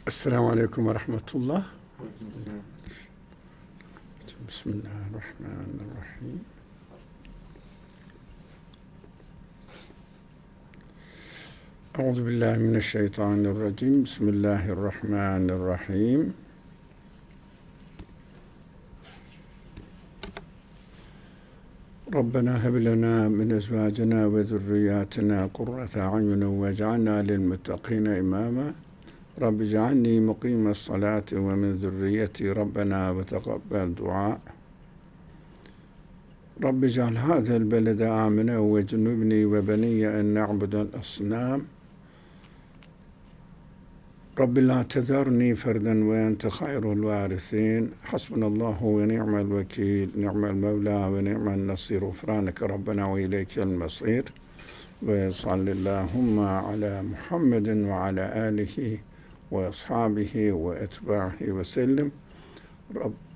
Esselamu Aleyküm ve Rahmetullah. Bismillahirrahmanirrahim. Euzu billahi mineşşeytanirracim. Bismillahirrahmanirrahim. Rabbena heb lena min ezvacina ve zurriyatina kurrate a'yunin vec'alna lil muttaqina imama. Rabbi cealni muqimes salati ve min zürriyeti Rabbena ve tegabbel dua. Rabbi ceal hâzel belede âmine ve cennubni ve beniyye en na'budel asnâm. Rabbi la tezarni ferden ve ente hayrul varisîn. Hasbunallahu ve ni'mel vekîl, ni'mel mevlâ ve ni'mel nasîr. Ufrâneke Rabbena ve ileykel mesîr. Ve sallallâhumme ala Muhammedin ve ala âlihi ve ashabihi ve etbâhi ve sellim.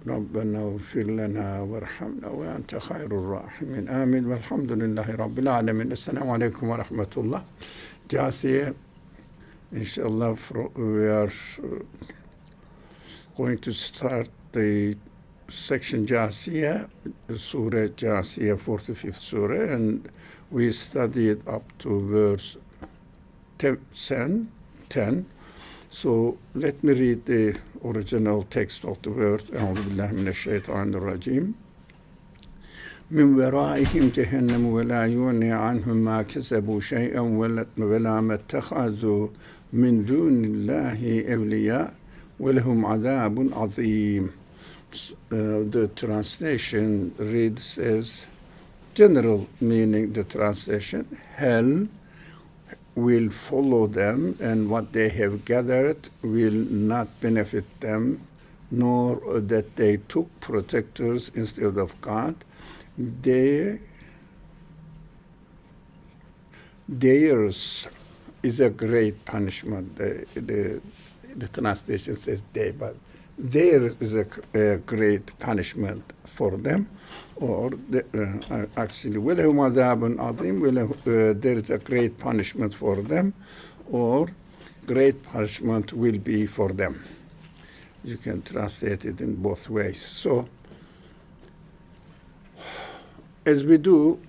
Rabbena ufir lena ve erhamna ve ente hayrul rahimin. Amin. Velhamdülillahi Rabbil alemin. Esselamu Aleyküm ve Rahmetullah. Casiye, inshallah, we are going to start the section Jasiya, Surah Jasiya, 45th Surah, and we studied up to verse 10. So let me read the original text of the verse. Euzu billahi mineşşeytanirracim. Min veraihim cehennem ve la yuni anhum ma kesebu şey'en ve la mettehazu min dunillahi evliya ve lehum azabun azim. The translation reads as general meaning. The translation: hell will follow them, and what they have gathered will not benefit them, nor that they took protectors instead of God. Theirs is a great punishment. The translation says they, but theirs is a great punishment for them. Or actually, وَلَهُمْ عَذَابٌ عَظِيمٌ, there is a great punishment for them, or great punishment will be for them. You can translate it in both ways. So, as we do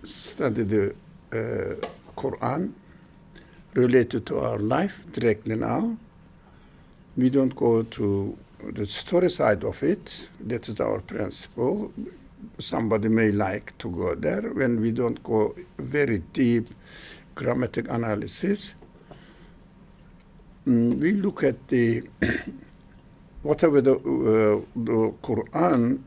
study the Quran related to our life directly now, we don't go to the story side of it. That is our principle. Somebody may like to go there when we don't go very deep grammatic analysis. We look at the whatever the Quran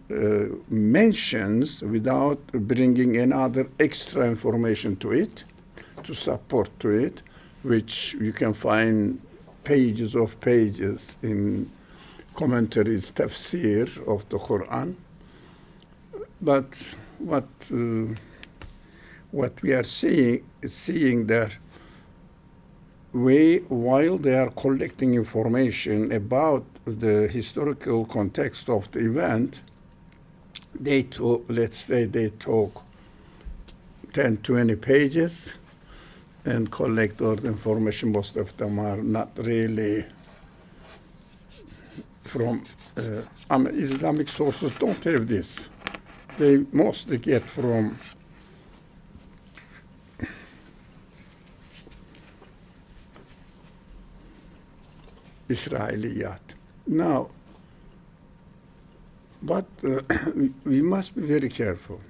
mentions without bringing any other extra information to it, to support to it, which you can find pages of pages in commentaries, tafsir of the Quran. But what we are seeing there, while they are collecting information about the historical context of the event, let's say they talk 10, 20 pages and collect all the information. Most of them are not really from Islamic sources. Don't have this. They mostly get from Israeliyat. Now, but we must be very careful.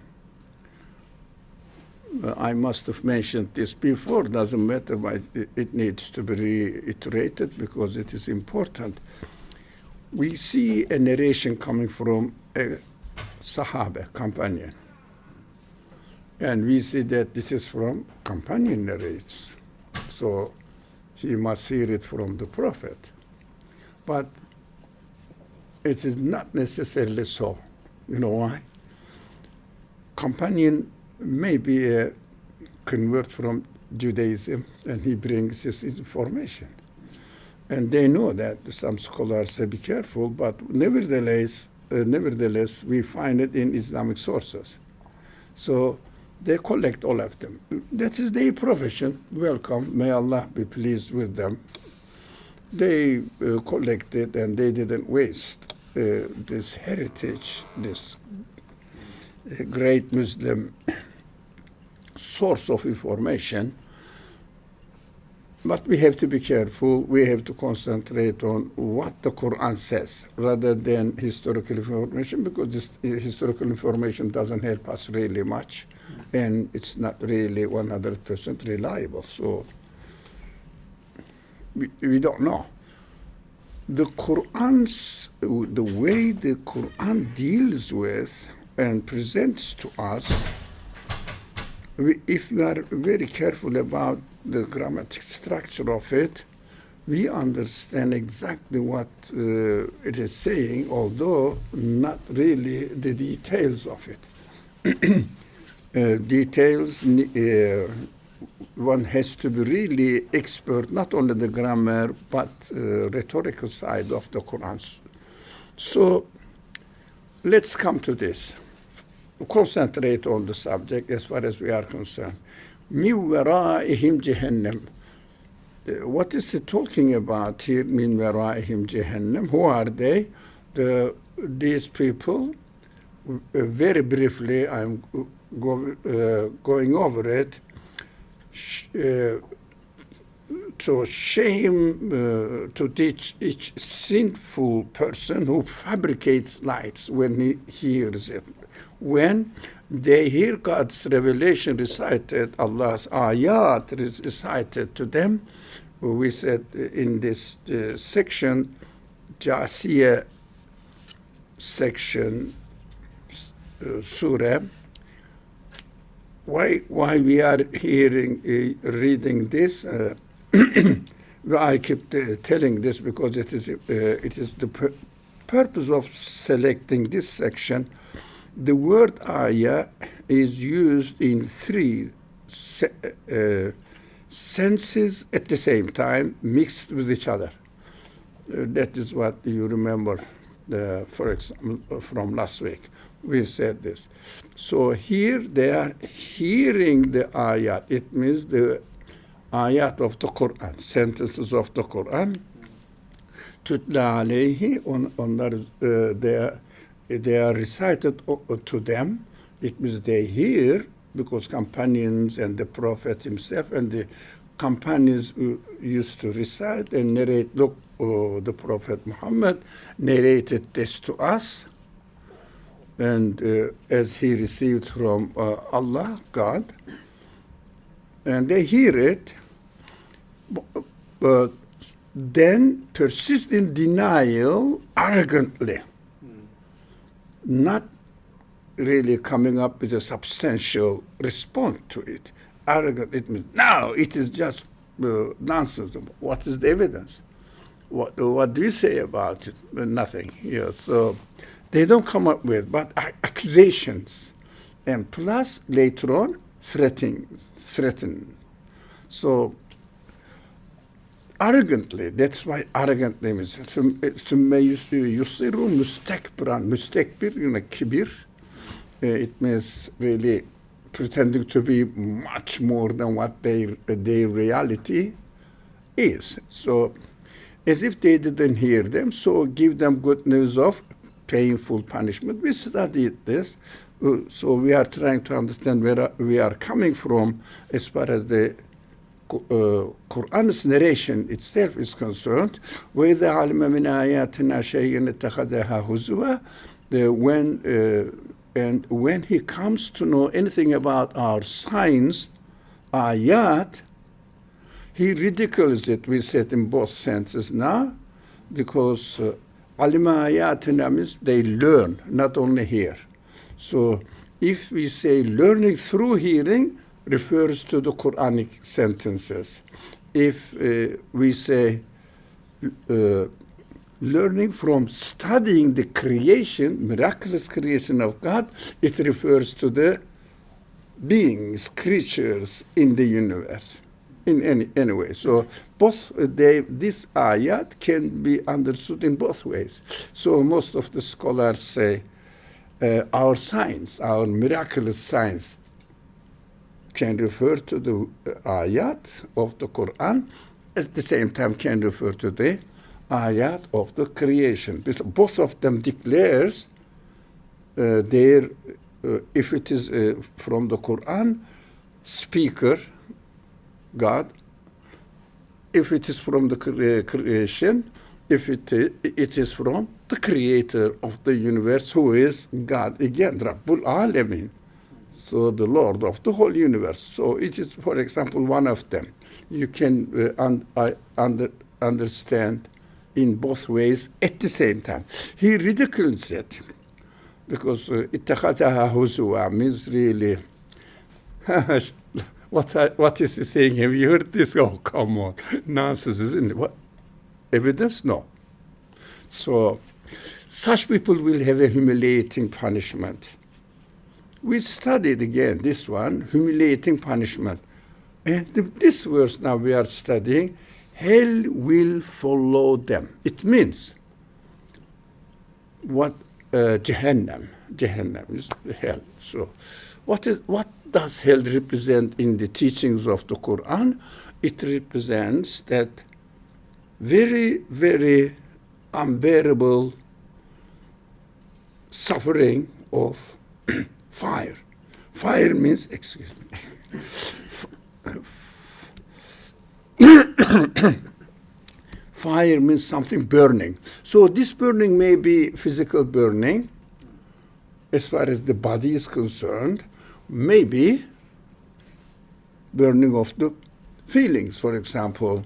I must have mentioned this before. Doesn't matter why it needs to be reiterated because it is important. We see a narration coming from a Sahaba, companion. And we see that this is from companion narrates. So he must hear it from the Prophet. But it is not necessarily so. You know why? Companion may be a convert from Judaism, and he brings his information. And they know that. Some scholars say be careful, but nevertheless, we find it in Islamic sources. So they collect all of them. That is their profession. Welcome. May Allah be pleased with them. they collected and they didn't waste this heritage, this great Muslim source of information. But we have to be careful. We have to concentrate on what the Quran says rather than historical information, because this historical information doesn't help us really much, and it's not really 100% reliable. So we don't know. The way the Quran deals with and presents to us, if we are very careful about the grammatic structure of it, we understand exactly what it is saying, although not really the details of it. Details, one has to be really expert, not only the grammar, but rhetorical side of the Quran. So let's come to this. Concentrate on the subject as far as we are concerned. Min waraihim jahannam. What is it talking about here? Min waraihim jahannam. Who are they? These people. Very briefly, I'm going over it. To shame, to teach each sinful person who fabricates lies when he hears it. When they hear God's revelation recited, Allah's ayat recited to them, we said in this section, Jasiyah section, surah, why we are reading this? I keep telling this because it is the purpose of selecting this section. The word ayah is used in three senses at the same time, mixed with each other. That is what you remember, for example, from last week. We said this. So here they are hearing the ayat. It means the ayat of the Quran, sentences of the Quran. Tutla alayhi, they are recited to them. It means they hear, because companions and the Prophet himself and the companions used to recite and narrate, look, the Prophet Muhammad narrated this to us, and as he received from Allah, God, and they hear it, but then persist in denial arrogantly, not really coming up with a substantial response to it. Arrogant, it means, no, it is just nonsense. What is the evidence? What do you say about it? Nothing. Yeah, so they don't come up with, but accusations. And plus, later on, threaten. So, arrogantly, that's why arrogantly means, ثُمَّ يُصِرُّ مُسْتَكْبِرًا. Mustakbir, kibir. It means really pretending to be much more than what their reality is. So, as if they didn't hear them, so give them good news of painful punishment. We studied this, so we are trying to understand where we are coming from as far as the Quran's narration itself is concerned. وَإِذَا عَلِمَ مِنْ آيَاتِنَا شَيْءٍ اتَّخَذَهَا هُزُوًا. And when he comes to know anything about our signs, ayat, he ridicules it, we said in both senses now, because alima ayatina means they learn, not only hear. So if we say learning through hearing, refers to the Quranic sentences. If we say learning from studying the creation, miraculous creation of God, it refers to the beings, creatures in the universe, in any way. So both this ayat can be understood in both ways. So most of the scholars say our science, our miraculous science, can refer to the ayat of the Quran, at the same time can refer to the ayat of the creation. Both of them declares if it is from the Quran, speaker, God. If it is from the creation, if it is from the creator of the universe, who is God again, Rabbul Alamin. So the Lord of the whole universe. So it is, for example, one of them. You can understand in both ways at the same time. He ridicules it because ittakhadaha huzwa means really, what is he saying? Have you heard this? Oh, come on. Nonsense, isn't it? What? Evidence? No. So such people will have a humiliating punishment. We studied again this one, humiliating punishment. And this verse now we are studying, hell will follow them. It means what Jahannam is hell. So what does hell represent in the teachings of the Quran? It represents that very, very unbearable suffering of fire. Fire means, excuse me, fire means something burning. So this burning may be physical burning, as far as the body is concerned, maybe burning of the feelings. For example,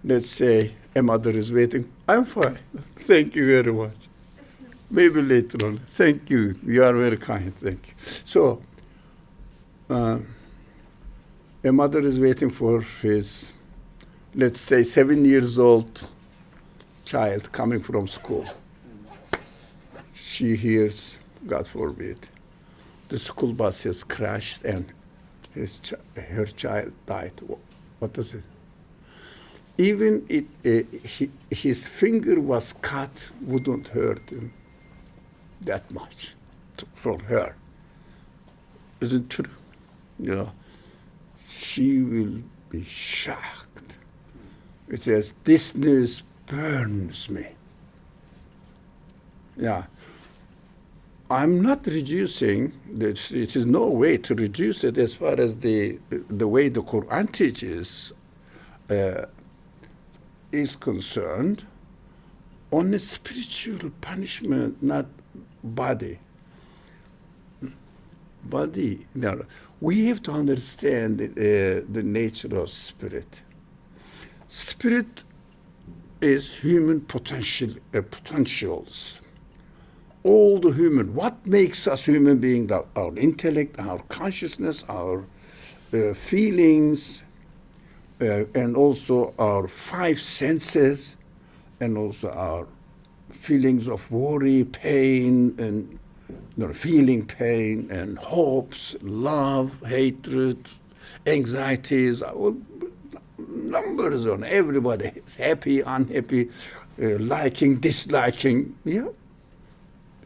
let's say a mother is waiting. I'm fine. Thank you very much. Maybe later on. Thank you. You are very kind. Thank you. So, a mother is waiting for his, let's say, 7 years old child coming from school. She hears, God forbid, the school bus has crashed and her child died. What does it? Even his finger was cut, wouldn't hurt him that much for her. Isn't it true? Yeah. She will be shocked. It says, this news burns me. Yeah. I'm not reducing this. It is no way to reduce it as far as the way the Quran teaches is concerned on a spiritual punishment, not body. Body. No, we have to understand the nature of spirit. Spirit is human potentials. All the human. What makes us human beings? Our intellect, our consciousness, our feelings, and also our five senses, and also our feelings of worry, pain, and feeling pain, and hopes, love, hatred, anxieties, numbers on everybody is happy, unhappy, liking, disliking, yeah,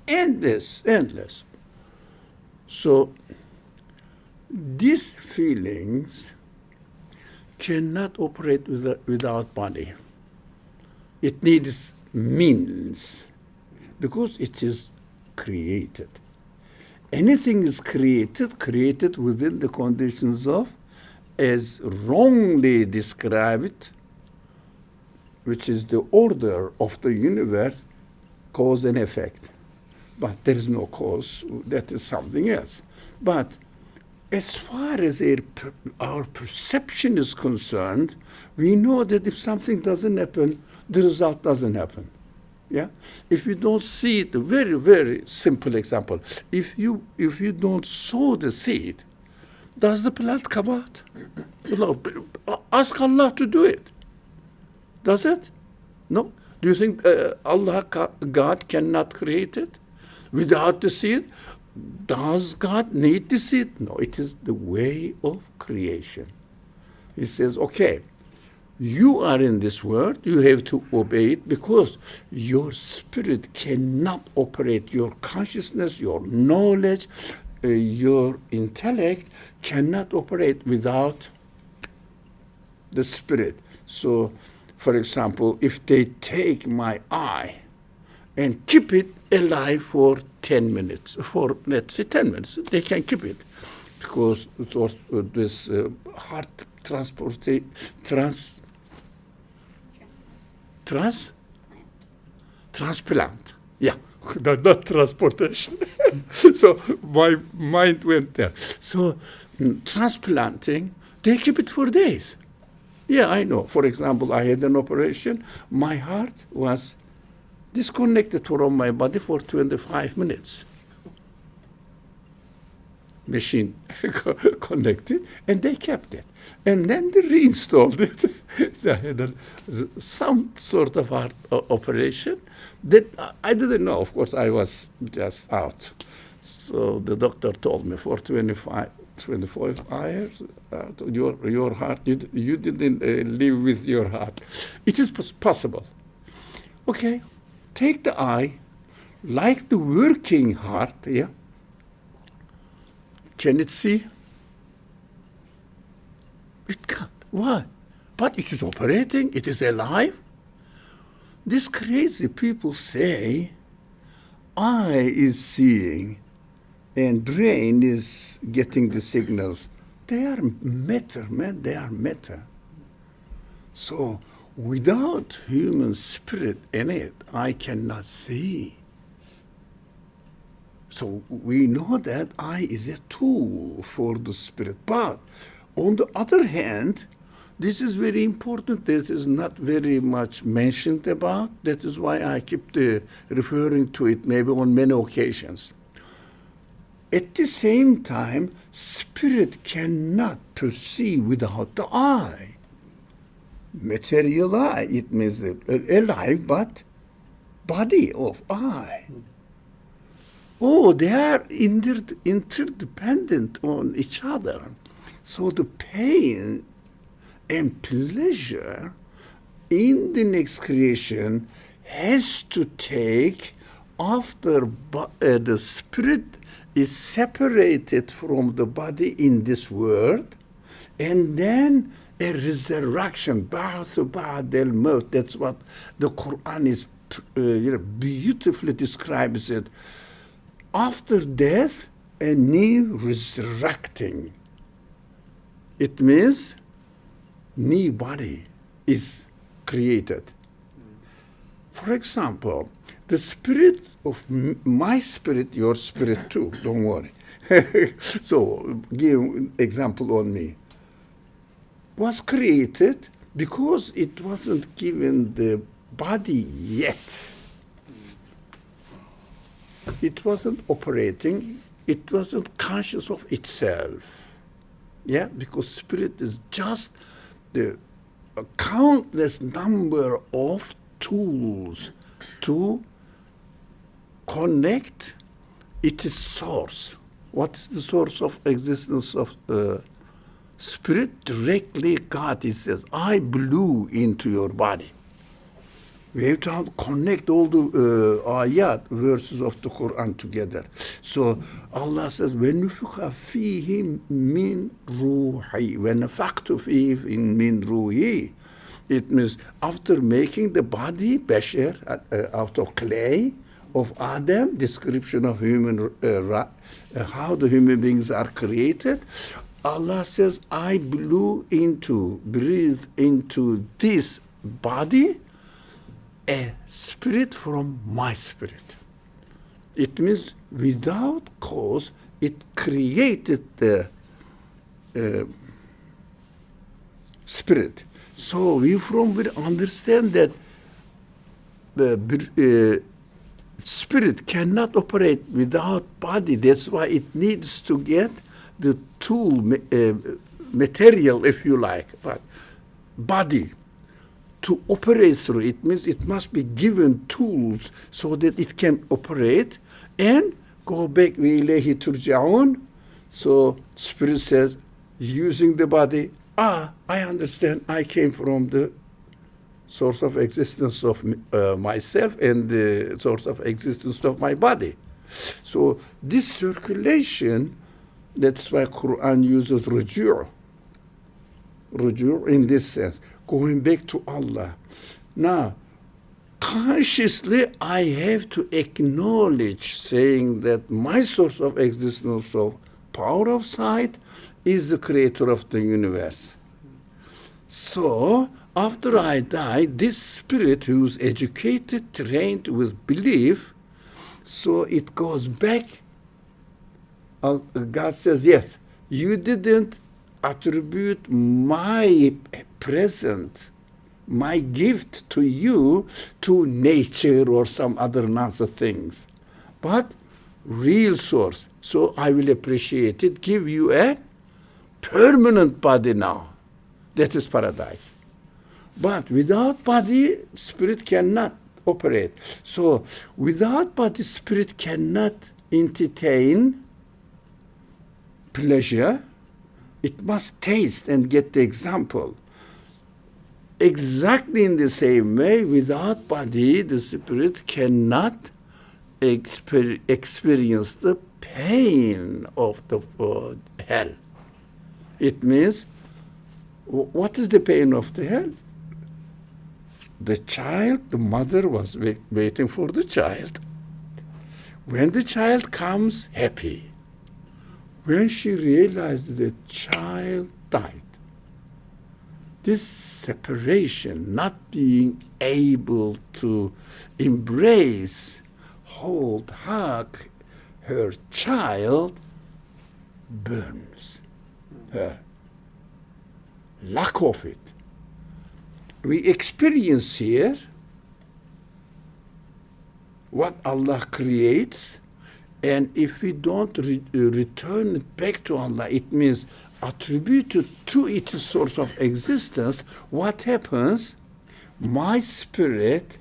endless. So these feelings cannot operate without body. It needs means because it is created. Anything is created within the conditions of, as wrongly described, which is the order of the universe, cause and effect. But there is no cause, that is something else. But as far as our perception is concerned, we know that if something doesn't happen, the result doesn't happen. Yeah? If you don't see it, a very, very simple example. If you don't sow the seed, does the plant come out? Ask Allah to do it. Does it? No. Do you think God cannot create it without the seed? Does God need the seed? No, it is the way of creation. He says, okay, you are in this world, you have to obey it because your spirit cannot operate, your consciousness, your knowledge, your intellect cannot operate without the spirit. So, for example, if they take my eye and keep it alive for 10 minutes, for let's say 10 minutes, they can keep it because it was, this heart transplant. Yeah, not transportation. So my mind went there. So transplanting, they keep it for days. Yeah, I know. For example, I had an operation. My heart was disconnected from my body for 25 minutes. Machine connected, and they kept it. And then they reinstalled it. They had some sort of heart operation that I didn't know. Of course, I was just out. So the doctor told me for 24 hours, your heart, you didn't live with your heart. It is possible. Okay, take the eye, like the working heart, yeah? Can it see? It can't. Why? But it is operating, it is alive. These crazy people say eye is seeing and brain is getting the signals. They are matter, man, they are matter. So without human spirit in it, I cannot see. So we know that eye is a tool for the spirit. But on the other hand, this is very important. This is not very much mentioned about. That is why I keep referring to it maybe on many occasions. At the same time, spirit cannot perceive without the eye. Material eye, it means alive, but body of eye. Oh, they are interdependent on each other. So the pain and pleasure in the next creation has to take after the spirit is separated from the body in this world, and then a resurrection, ba'ath ba'd al-maut. That's what the Quran is beautifully describes it. After death, a new resurrecting. It means new body is created. For example, the spirit of my spirit, your spirit too, don't worry. So give example on me. Was created because it wasn't given the body yet. It wasn't operating, it wasn't conscious of itself. Yeah, because spirit is just the countless number of tools to connect its source. What is the source of existence of spirit? Directly God, he says, I blew into your body. We have to connect all the ayat, verses of the Quran together. So Allah says, وَنُفِخَ فِيهِ مِنْ رُوحِي وَنَفَخْتُ فِيهِ مِنْ رُوحِي. It means after making the body, bashar, out of clay, of Adam, description of human, how the human beings are created, Allah says, I breathe into this body, a spirit from my spirit. It means without cause, it created the spirit. So we understand that the spirit cannot operate without body. That's why it needs to get the tool, material, if you like, but body to operate through. It means it must be given tools so that it can operate and go back. وَإِلَيْهِ تُرْجَعُونَ. So spirit says, using the body, I understand, I came from the source of existence of myself and the source of existence of my body. So this circulation, that's why Quran uses rujuu in this sense. going back to Allah. Now, consciously, I have to acknowledge saying that my source of existence, of power of sight, is the creator of the universe. So, after I die, this spirit who's educated, trained with belief, so it goes back. God says, yes, you didn't attribute my present, my gift to you, to nature or some other nonsense things, but real source. So I will appreciate it, give you a permanent body now. That is paradise. But without body, spirit cannot operate. So without body, spirit cannot entertain pleasure. It must taste and get the example. Exactly in the same way, without body, the spirit cannot experience the pain of the hell. It means, what is the pain of the hell? The child, the mother was waiting for the child. When the child comes, happy. When she realized the child died, this separation, not being able to embrace, hold, hug her child, burns her. Lack of it. We experience here what Allah creates, and if we don't return it back to Allah, it means attributed to its source of existence, what happens? My spirit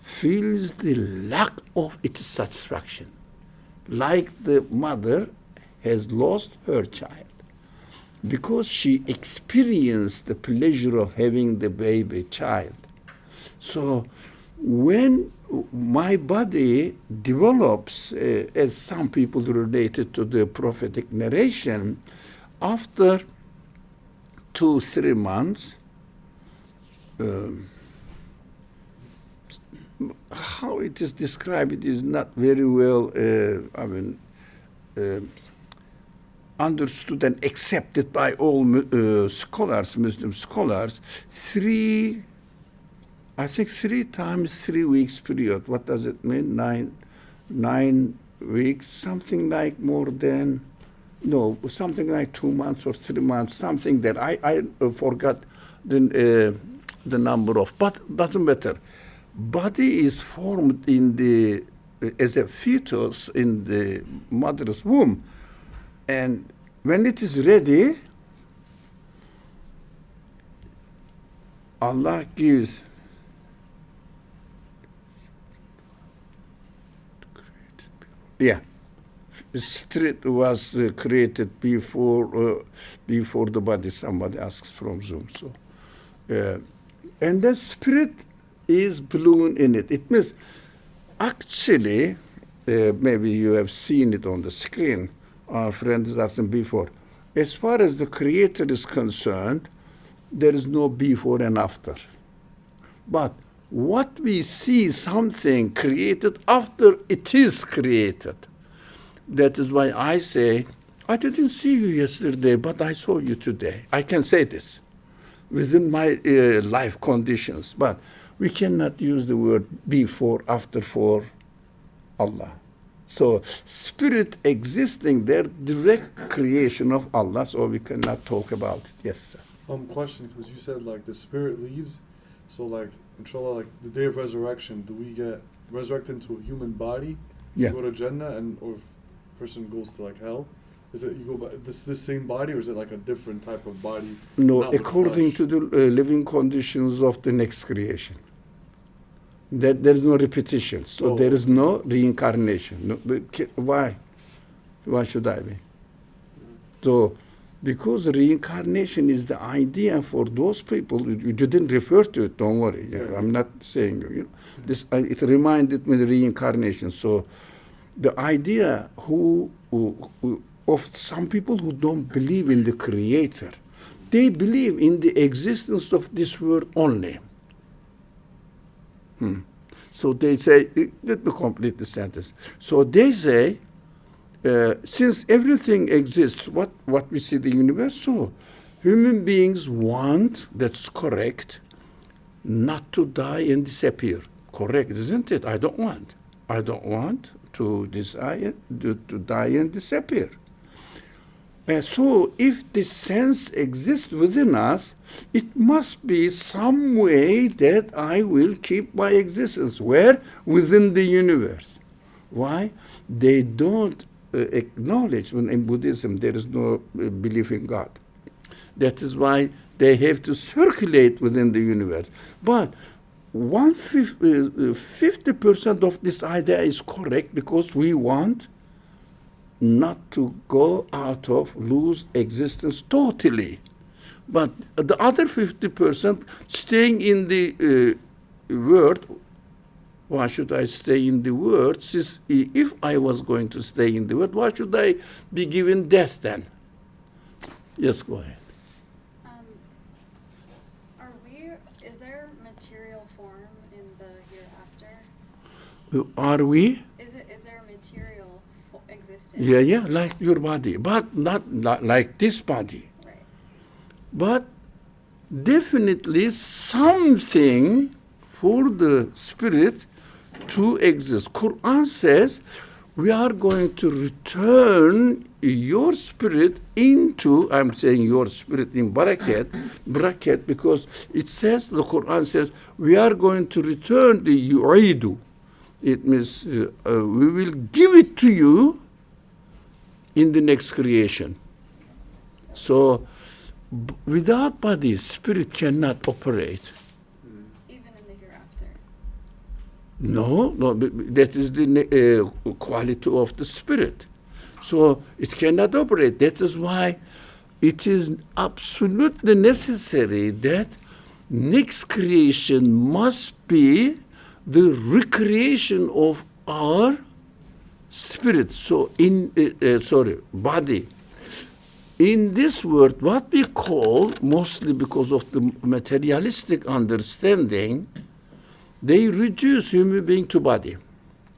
feels the lack of its satisfaction, like the mother has lost her child, because she experienced the pleasure of having the baby child. So when my body develops, as some people related to the prophetic narration, after 2-3 months, how it is described, it is not very well, understood and accepted by all scholars, Muslim scholars. 3 times 3 weeks period. What does it mean? 9 weeks, something like something like 2 months or 3 months, something that I forgot the number of, but doesn't matter. Body is formed as a fetus in the mother's womb. And when it is ready, Allah gives Spirit was created before the body. Somebody asks from Zoom. So, and the spirit is blown in it. It means, actually, maybe you have seen it on the screen. Our friend is asking before. As far as the Creator is concerned, there is no before and after. But what we see, something created after it is created. That is why I say, I didn't see you yesterday, but I saw you today. I can say this within my life conditions. But we cannot use the word before, after for Allah. So spirit existing there, direct creation of Allah, so we cannot talk about it. Yes, sir. Question, because you said like the spirit leaves, so like inshallah, like the day of resurrection, do we get resurrected into a human body? Yeah. You go to Jannah, or person goes to like hell? Is it you go by this same body, or is it like a different type of body? No, according to the living conditions of the next creation. There is no repetition, so there is no reincarnation. No, why? Why should I be? So, because reincarnation is the idea for those people, you didn't refer to it, don't worry. Yeah, I'm not saying, this. It reminded me of reincarnation. So, the idea of some people who don't believe in the Creator, they believe in the existence of this world only. So they say, let me complete the sentence. So they say, since everything exists, what we see the universe, so human beings want, that's correct, not to die and disappear. Correct, isn't it? I don't want to die and disappear. So if this sense exists within us, it must be some way that I will keep my existence. Where? Within the universe. Why? They don't acknowledge, when in Buddhism there is no belief in God. That is why they have to circulate within the universe. But 50% of this idea is correct, because we want not to go out of, lose existence totally. But the other 50% staying in the world. Why should I stay in the world? Since if I was going to stay in the world, why should I be given death then? Yes, go ahead. Is there material form in the hereafter? Are we? Is there material existence? Yeah, like your body, but not like this body. Right. But definitely something for the spirit to exist. Quran says we are going to return your spirit into, I'm saying your spirit in bracket, because it says, the Quran says, we are going to return the yu'idu. It means we will give it to you in the next creation. So without body, spirit cannot operate. Even in the hereafter? No, that is the quality of the spirit. So it cannot operate. That is why it is absolutely necessary that next creation must be the recreation of our spirit. So body. In this world, what we call, mostly because of the materialistic understanding, they reduce human being to body.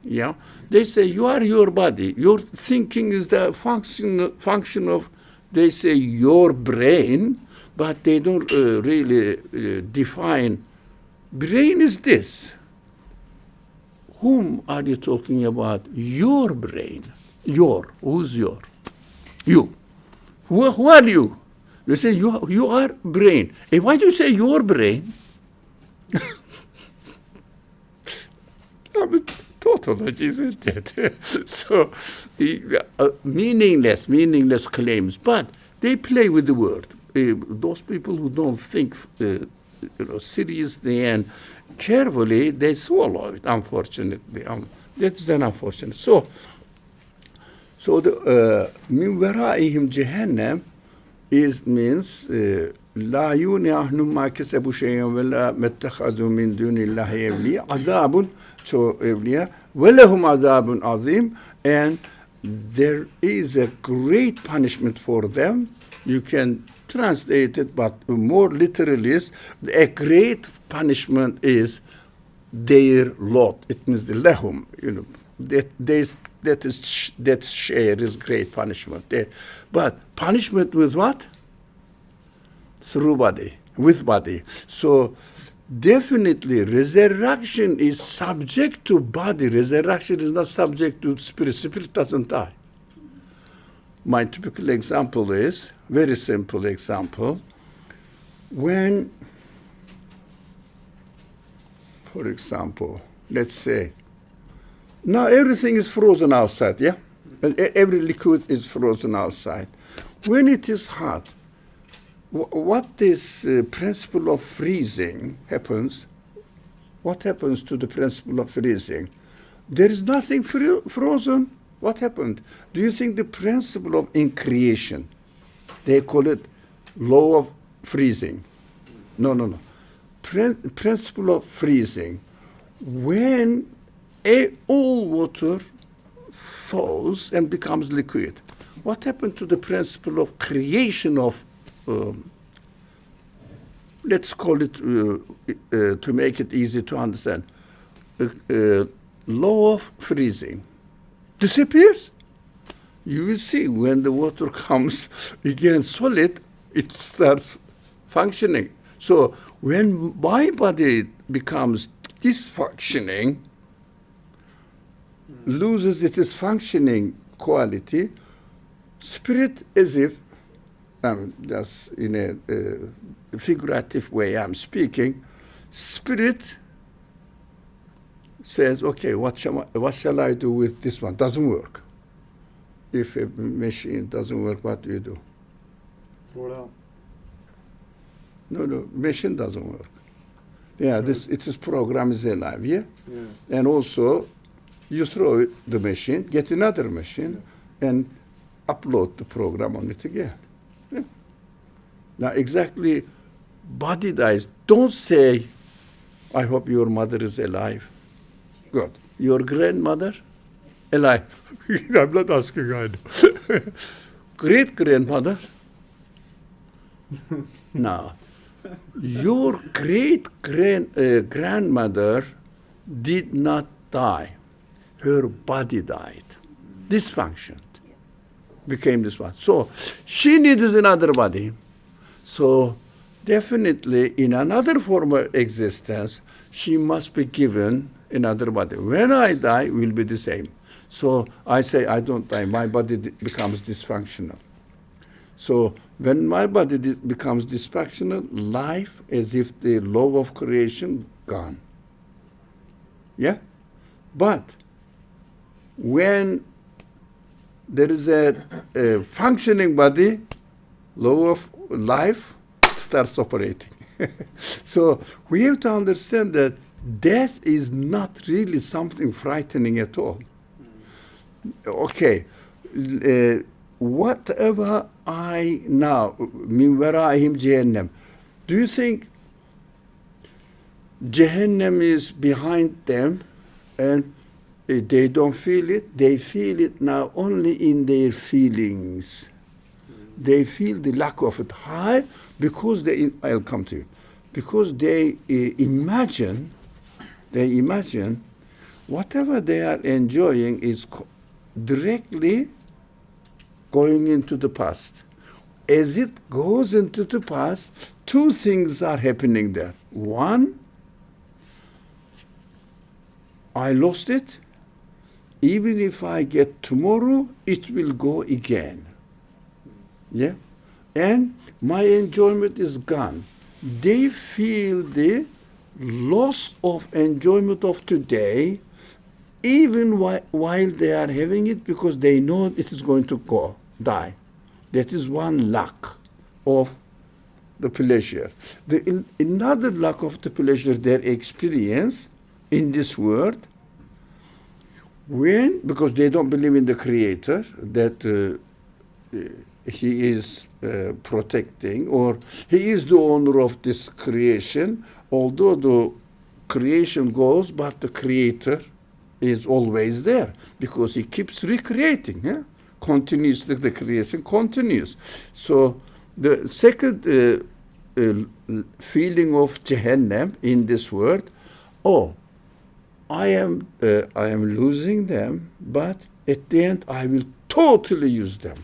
Yeah, they say you are your body. Your thinking is the function of, they say, your brain, but they don't really define. Brain is this. Whom are you talking about? Your brain. Who's your? You. Who are you? You say you are brain. And why do you say your brain? Tautology, isn't it? So, meaningless claims, but they play with the word. Those people who don't think seriously and carefully, they swallow it, unfortunately. That is an unfortunate. So the min weraihim Jahannam means la yuni ahnum ma kasabu shay'an wa la mattakhadhu min dunillahi awliya adhabun. So awliya walahum adhabun azim, and there is a great punishment for them. You can translate it, but more literally is a great punishment is their lot. It means the lahum, that share is great punishment. But punishment with what? Through body, with body. So definitely resurrection is subject to body. Resurrection is not subject to spirit. Spirit doesn't die. My typical example is, very simple example, when, for example, let's say, now everything is frozen outside, yeah? And every liquid is frozen outside. When it is hot, what is principle of freezing happens? What happens to the principle of freezing? There is nothing frozen. What happened? Do you think the principle of in creation, they call it law of freezing? No. Principle of freezing. When all water thaws and becomes liquid, what happened to the principle of creation of let's call it, to make it easy to understand, law of freezing disappears. You will see when the water comes again solid, it starts functioning. So when my body becomes dysfunctioning, loses its functioning quality, spirit as if, that's in a figurative way I'm speaking, spirit says, okay, what shall I do with this one? Doesn't work. If a machine doesn't work, what do you do? Throw it out. No, machine doesn't work. Yeah, it is program is alive, yeah? Yeah. And also, you throw the machine, get another machine, and upload the program on it again. Yeah. Now, exactly, body dies. Don't say, I hope your mother is alive. Good. Your grandmother? Alive. I'm not asking, I know. Great-grandmother? No. Your great-grandmother did not die. Her body died. Dysfunctioned. Became this one. So she needed another body. So definitely in another form of existence, she must be given another body. When I die, will be the same. So I say I don't die, my body becomes dysfunctional. So when my body becomes dysfunctional, life as if the law of creation gone. Yeah? But when there is a functioning body, law of life starts operating. So we have to understand that death is not really something frightening at all. Okay, whatever I now, min waraihim Jahannam, do you think Jahannam is behind them and they don't feel it? They feel it now only in their feelings. They feel the lack of it. Why? Because I'll come to you. Because they imagine whatever they are enjoying is directly going into the past. As it goes into the past, two things are happening there. One, I lost it. Even if I get tomorrow, it will go again. Yeah? And my enjoyment is gone. They feel the loss of enjoyment of today, even while they are having it, because they know it is going to die. That is one lack of the pleasure. Another lack of the pleasure they experience in this world, because they don't believe in the Creator, that He is protecting, or He is the owner of this creation, although the creation goes, but the Creator is always there, because He keeps recreating. Yeah? Continuously, the creation continues. So the second feeling of Jahannam in this world, I am losing them, but at the end I will totally use them.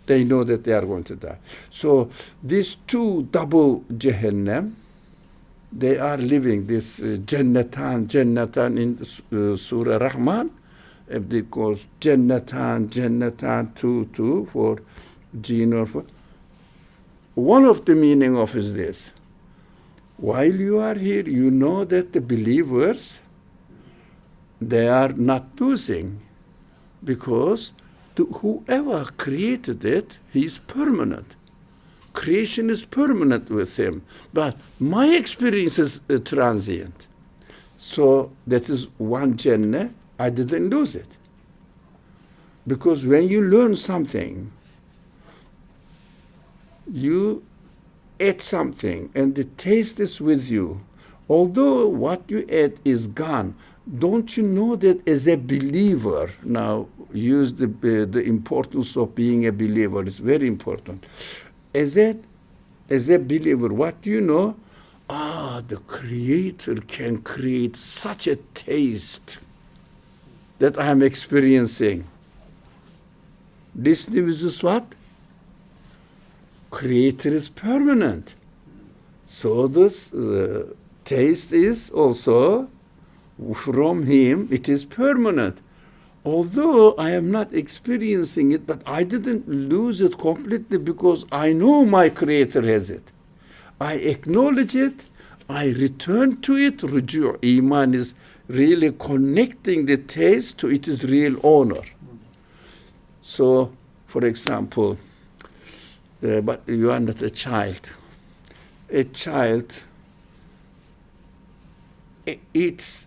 They know that they are going to die. So these two double Jahannam, they are living this Jannatan in Surah Rahman, because Jannatan, two for jinn or for. One of the meaning of is this: while you are here, you know that the believers, they are not losing, because whoever created it, he is permanent. Creation is permanent with him, but my experience is transient. So that is one Jannah, I didn't lose it. Because when you learn something, you ate something and the taste is with you. Although what you ate is gone, don't you know that as a believer, now use the importance of being a believer, it's very important. As a believer, what do you know? the Creator can create such a taste that I am experiencing. This news is what? Creator is permanent. So this taste is also from him, it is permanent. Although I am not experiencing it, but I didn't lose it completely because I know my Creator has it. I acknowledge it, I return to it. Ruju' Iman is really connecting the taste to its real owner. So, for example, but you are not a child. A child eats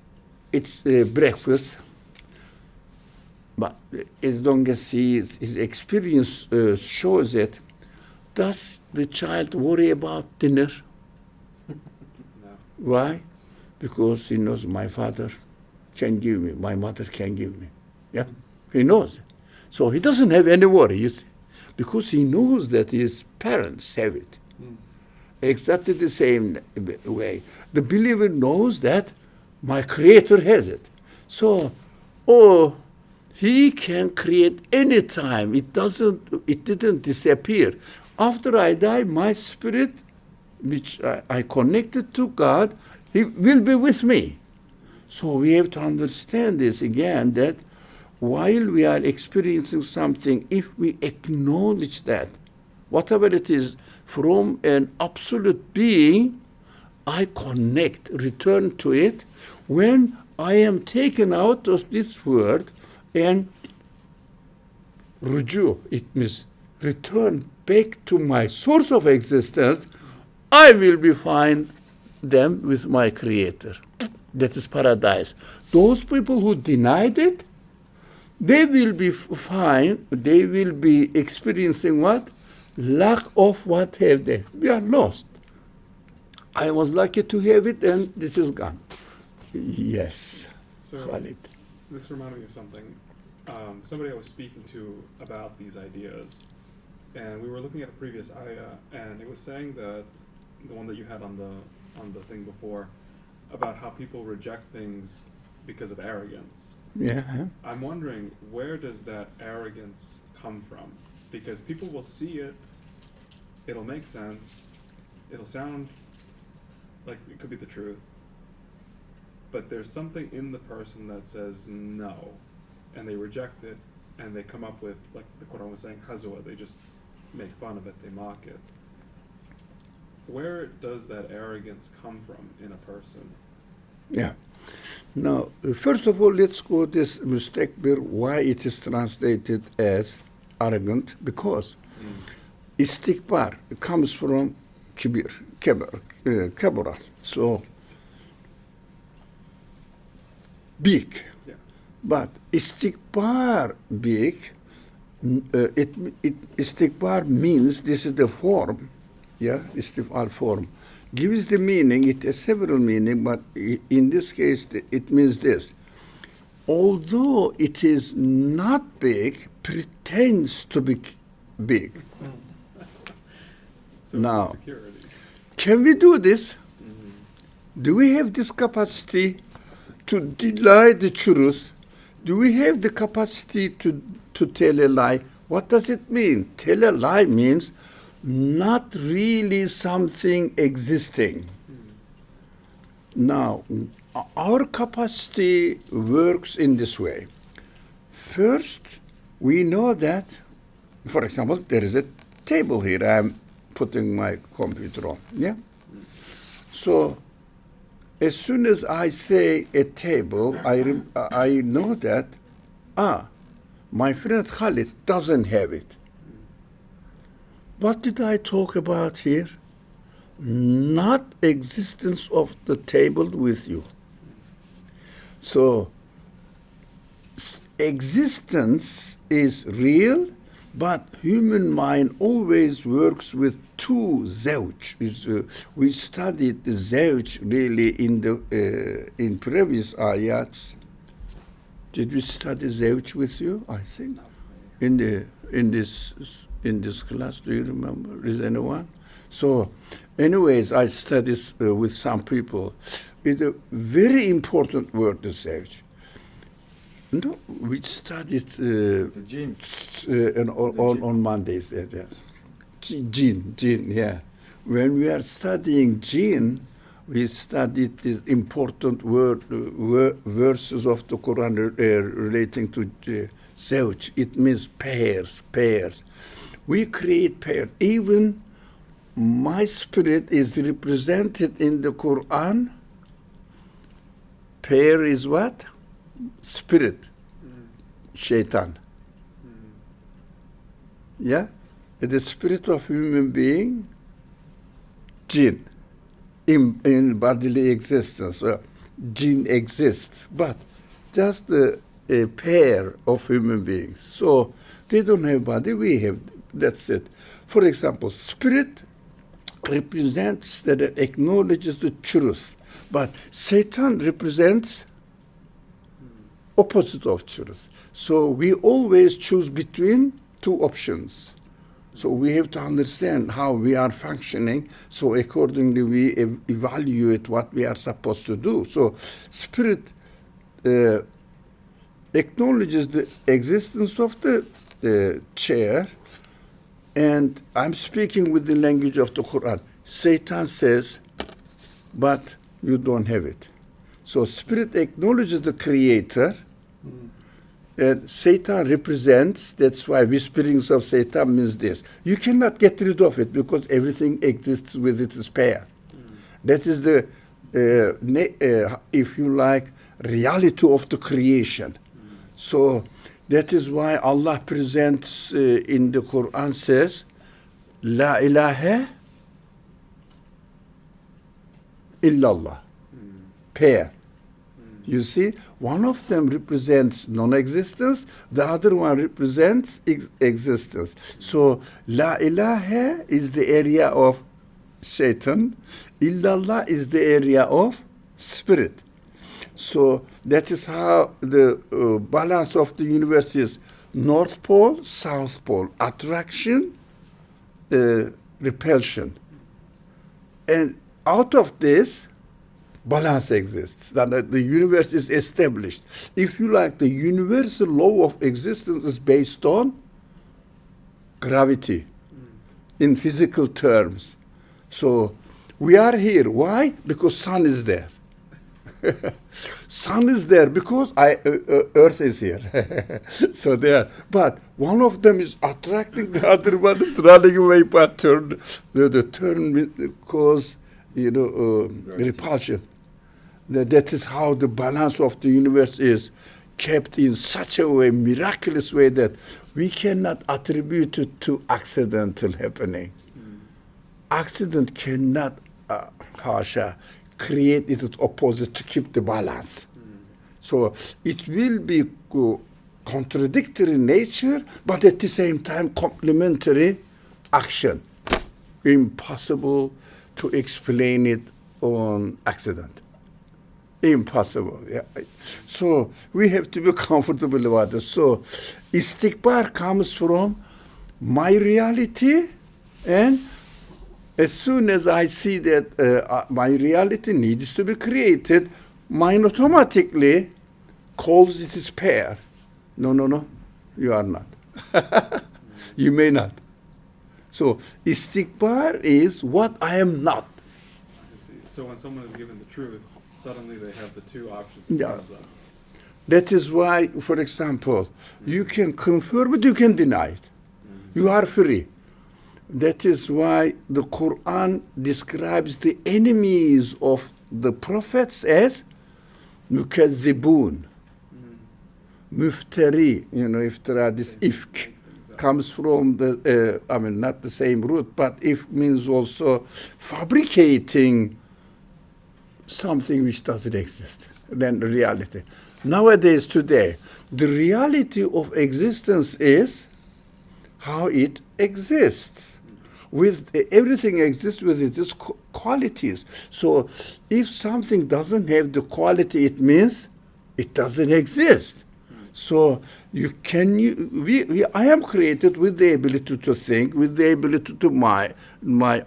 breakfast, but as long as his experience shows it, does the child worry about dinner? No. Why? Because he knows my father can give me, my mother can give me. Yeah, he knows. So he doesn't have any worry, you see, because he knows that his parents have it. Exactly the same way. The believer knows that my Creator has it. So, he can create any time. It didn't disappear. After I die, my spirit, which I connected to God, He will be with me. So we have to understand this again, that while we are experiencing something, if we acknowledge that, whatever it is, from an absolute being, I connect, return to it. When I am taken out of this world and ruju, it means return back to my source of existence, I will be find them with my Creator. That is paradise. Those people who denied it, they will be fine, they will be experiencing what? Lack of what have they? We are lost. I was lucky to have it and this is gone. Yes, So Khalid. this reminded me of something. Somebody I was speaking to about these ideas, and we were looking at a previous ayah, and it was saying that the one that you had on the thing before, about how people reject things because of arrogance. Yeah. I'm wondering, where does that arrogance come from? Because people will see it, it'll make sense, it'll sound like it could be the truth, but there's something in the person that says no, and they reject it, and they come up with, like the Quran was saying, hazwa, they just make fun of it, they mock it. Where does that arrogance come from in a person? Yeah. Now, first of all, let's go this mustakbir, why it is translated as arrogant, because istikbar comes from kabura, so big. Yeah. But istikbar big, istikbar means, this is the form, yeah, istifal form, gives the meaning, it has several meaning, but in this case, it means this. Although it is not big, pretends to be big. So Now, it's insecurity. Can we do this? Do we have this capacity to deny the truth? Do we have the capacity to tell a lie? What does it mean? Tell a lie means not really something existing. Now, our capacity works in this way. First, we know that, for example, there is a table here. I'm putting my computer on. Yeah. So, as soon as I say a table, I know that, my friend Khalid doesn't have it. What did I talk about here? Not existence of the table with you. So, existence is real, but human mind always works with two zawj. We studied the zawj really in previous ayats. Did we study zawj with you? I think in this class. Do you remember? Is anyone? So, anyways, I studied with some people. It's a very important word, the zevj. No, we studied The jinn. on Mondays. Yes. Jinn, yeah. When we are studying jinn, we studied these important verses of the Quran relating to zevj. It means pairs. We create pairs. Even my spirit is represented in the Quran. Pair is what? Spirit. Shaitan. Yeah? The spirit of human being, jinn, in bodily existence. Jinn exists, but just a pair of human beings. So they don't have body, we have. That's it. For example, spirit represents that it acknowledges the truth, but Satan represents opposite of truth. So we always choose between two options. So we have to understand how we are functioning. So accordingly, we evaluate what we are supposed to do. So spirit acknowledges the existence of the chair, and I'm speaking with the language of the Quran. Satan says, but you don't have it. So spirit acknowledges the creator, and Satan represents, that's why whisperings of Satan means this. You cannot get rid of it because everything exists with its pair. That is the, if you like, reality of the creation. So that is why Allah presents in the Quran says, La ilaha illallah. Pair. You see, one of them represents non-existence, the other one represents existence. So, La ilaha is the area of Satan, illallah is the area of spirit. So, that is how the balance of the universe is North Pole, South Pole, attraction, repulsion. And out of this, balance exists, that the universe is established. If you like, the universal law of existence is based on gravity in physical terms. So we are here. Why? Because sun is there. Sun is there because Earth is here. So there. But one of them is attracting, the other one is running away, but the turn cause repulsion. That is how the balance of the universe is kept in such a way, miraculous way, that we cannot attribute it to accidental happening. Accident cannot, create its opposite to keep the balance. So it will be contradictory nature, but at the same time complementary action. Impossible to explain it on accident. Impossible. Yeah. So we have to be comfortable about it. So istikbar comes from my reality, and as soon as I see that my reality needs to be created, mine automatically calls it its pair. No, you are not. You may not. So istikbar is what I am not. I see. So when someone is given the truth, suddenly they have the two options in front of them. That is why, for example, you can confirm it, you can deny it. You are free. That is why the Quran describes the enemies of the prophets as mukazzibun, muftari. Iftara, this ifk comes from the, not the same root, but if means also fabricating something which doesn't exist, then reality. Nowadays, today, the reality of existence is how it exists. Everything exists with its qualities. So if something doesn't have the quality, it means it doesn't exist. So I am created with the ability to think, with the ability to my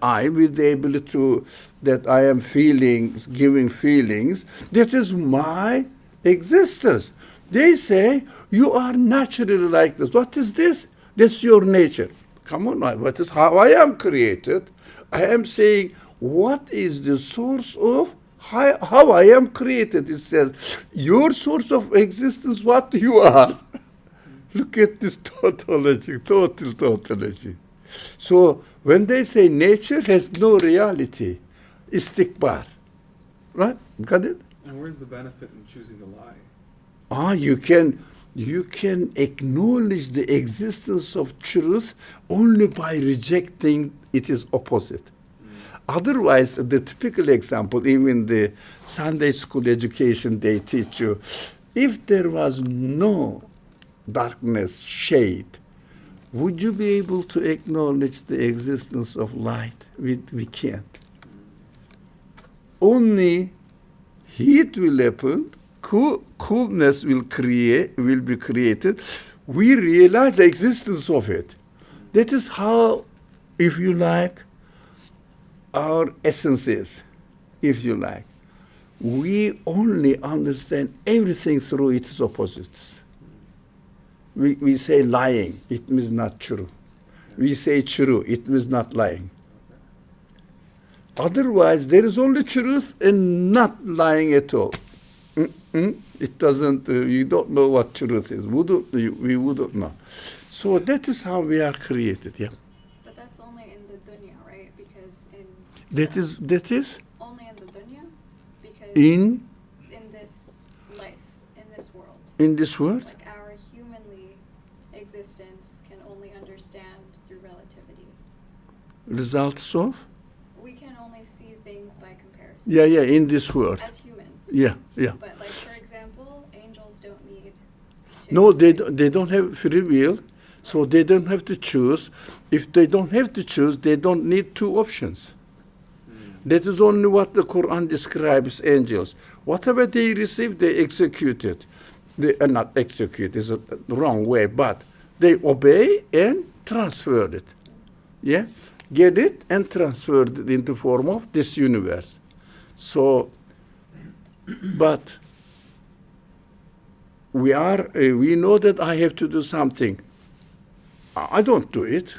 eye, with the ability to that I am feelings, giving feelings. That is my existence. They say you are naturally like this. What is this? That's your nature. Come on, what is how I am created? I am saying what is the source of how I am created. It says your source of existence, what you are. Look at this tautology, total tautology. So when they say nature has no reality, istikbar, right? Got it? And where's the benefit in choosing to lie? You can acknowledge the existence of truth only by rejecting its opposite. Otherwise, the typical example, even the Sunday school education, they teach you, if there was no darkness, shade, would you be able to acknowledge the existence of light? We can't. Only heat will happen, coolness will be created. We realize the existence of it. That is how, if you like, our essence is, if you like. We only understand everything through its opposites. We say lying, it means not true. We say true, it means not lying. Otherwise, there is only truth and not lying at all. It doesn't, you don't know what truth is. We wouldn't know. So that is how we are created, yeah. But that's only in the dunya, right? Because in That is only in the dunya, because in this life, in this world, in this world. like our humanly existence can only understand through relativity. Results of? We can only see things by comparison. Yeah, in this world. As humans. Yeah. But like for example, angels don't need to No, they experience. don't have free will, so they don't have to choose. If they don't have to choose, they don't need two options. That is only what the Quran describes angels. Whatever they receive, they execute it. They are not execute, is a wrong way, but they obey and transfer it. Yeah? Get it and transfer it into form of this universe. So, but we know that I have to do something. I don't do it.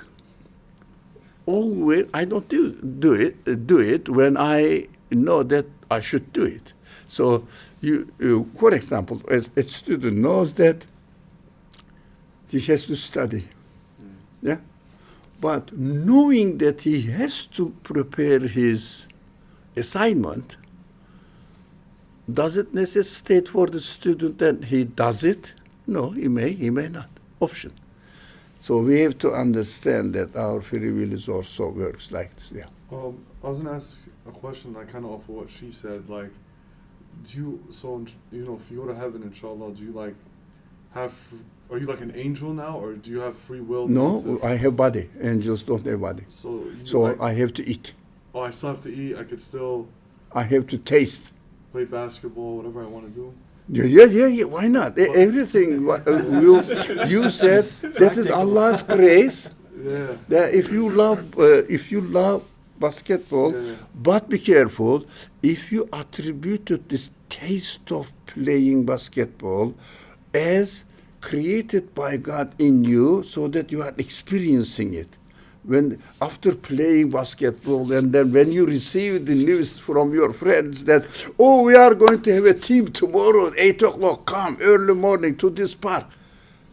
Always, I don't do it when I know that I should do it. So, you for example, as a student knows that he has to study, yeah. But knowing that he has to prepare his assignment, does it necessitate for the student that he does it? No, he may not. Option. So we have to understand that our free will is also works like this. Yeah. I was gonna ask a question, like kind of off of what she said. Like, if you go to heaven, inshallah, do you like have? Are you like an angel now, or do you have free will? No, I have body. Angels don't have body. So I have to eat. Oh, I still have to eat. I could still I have to taste. play basketball, whatever I want to do. Yeah. Why not? Everything you said, that is Allah's grace. Yeah. That if you love basketball, Yeah. but be careful, if you attributed this taste of playing basketball as created by God in you, so that you are experiencing it. When after playing basketball, and then when you receive the news from your friends that, oh, we are going to have a team tomorrow at 8 o'clock, come early morning to this park,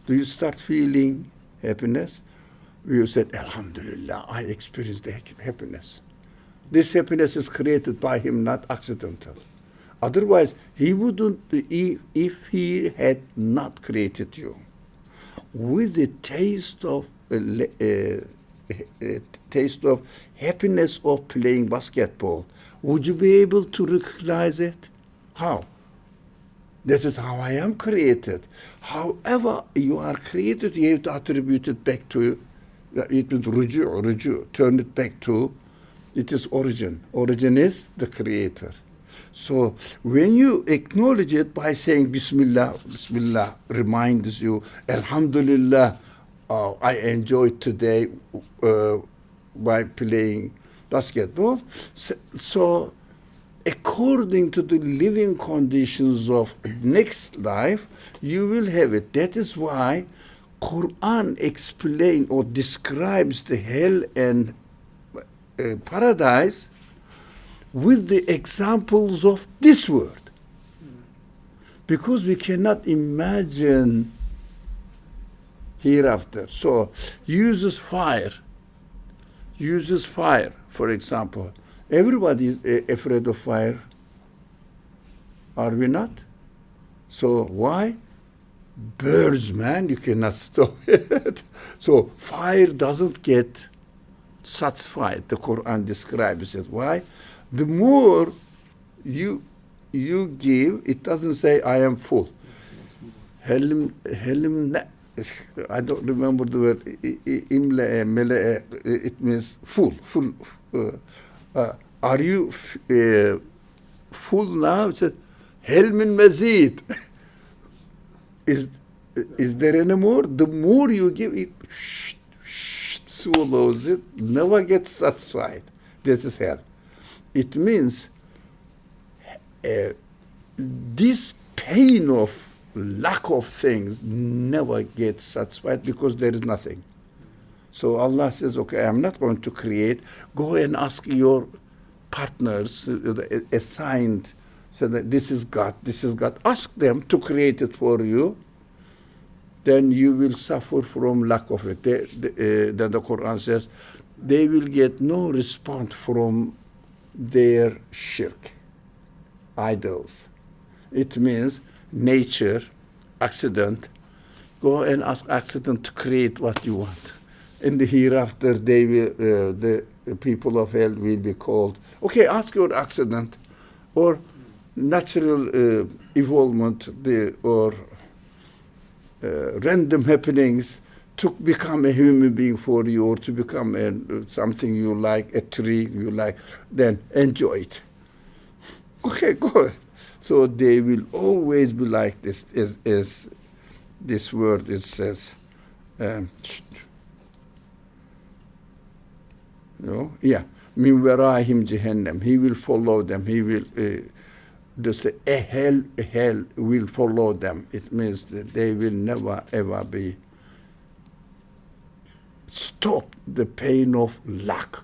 do you start feeling happiness? You said, Alhamdulillah, I experienced the happiness. This happiness is created by him, not accidental. Otherwise, he wouldn't, if he had not created you with the taste of happiness of playing basketball, would you be able to recognize it? How? This is how I am created. However you are created, you have to attribute it back to it with ruju, turn it back to its origin. Origin is the creator. So when you acknowledge it by saying Bismillah, Bismillah reminds you, Alhamdulillah, I enjoyed today by playing basketball. So according to the living conditions of next life, you will have it. That is why Quran explains or describes the hell and paradise with the examples of this world. Because we cannot imagine hereafter. So uses fire, for example. Everybody is afraid of fire. Are we not? So why? Birds, man, you cannot stop it. So fire doesn't get satisfied. The Quran describes it. Why? The more you give, it doesn't say I am full. Helim, I don't remember the word. Imle'e, mele'e, it means full. Are you full now? It says helmin mazid. Is there any more? The more you give, it swallows it, never gets satisfied. That is hell. It means this pain of lack of things never gets satisfied because there is nothing. So Allah says, okay, I'm not going to create. Go and ask your partners assigned, so that this is God, this is God. Ask them to create it for you. Then you will suffer from lack of it. Then the Quran says, they will get no response from their shirk, idols. It means nature, accident. Go and ask accident to create what you want. In the hereafter, they will, the people of hell will be called. Okay, ask your accident, or natural evolvement, or random happenings to become a human being for you, or to become something you like, a tree you like, then enjoy it. Okay, go ahead. So they will always be like this, as this word it says. Min warahim jahannam. He will follow them. He will. A hell will follow them. It means that they will never ever be stop the pain of lack.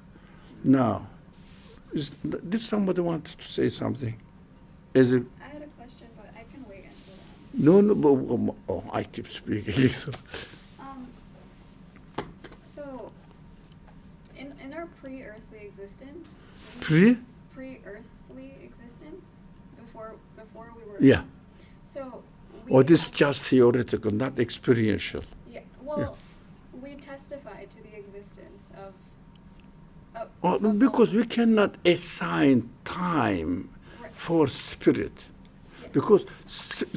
Now, did somebody want to say something? Is it? I had a question, but I can wait until then. No, but I keep speaking. So. So, in our pre-earthly existence. Pre-earthly existence, before we were. Yeah. So. This is just theoretical, not experiential. Yeah. Well, we testify to the existence of. Because we cannot assign time for spirit. Yes. Because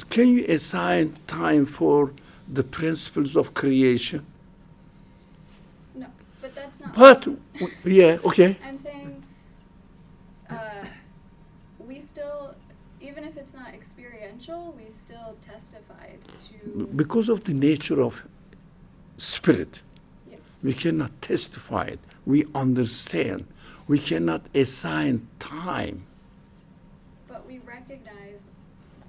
can you assign time for the principles of creation? No, but that's not. But, yeah, okay. I'm saying, we still, even if it's not experiential, we still testified to. Because of the nature of spirit, Yes. we cannot testify it. We understand. We cannot assign time. But we recognize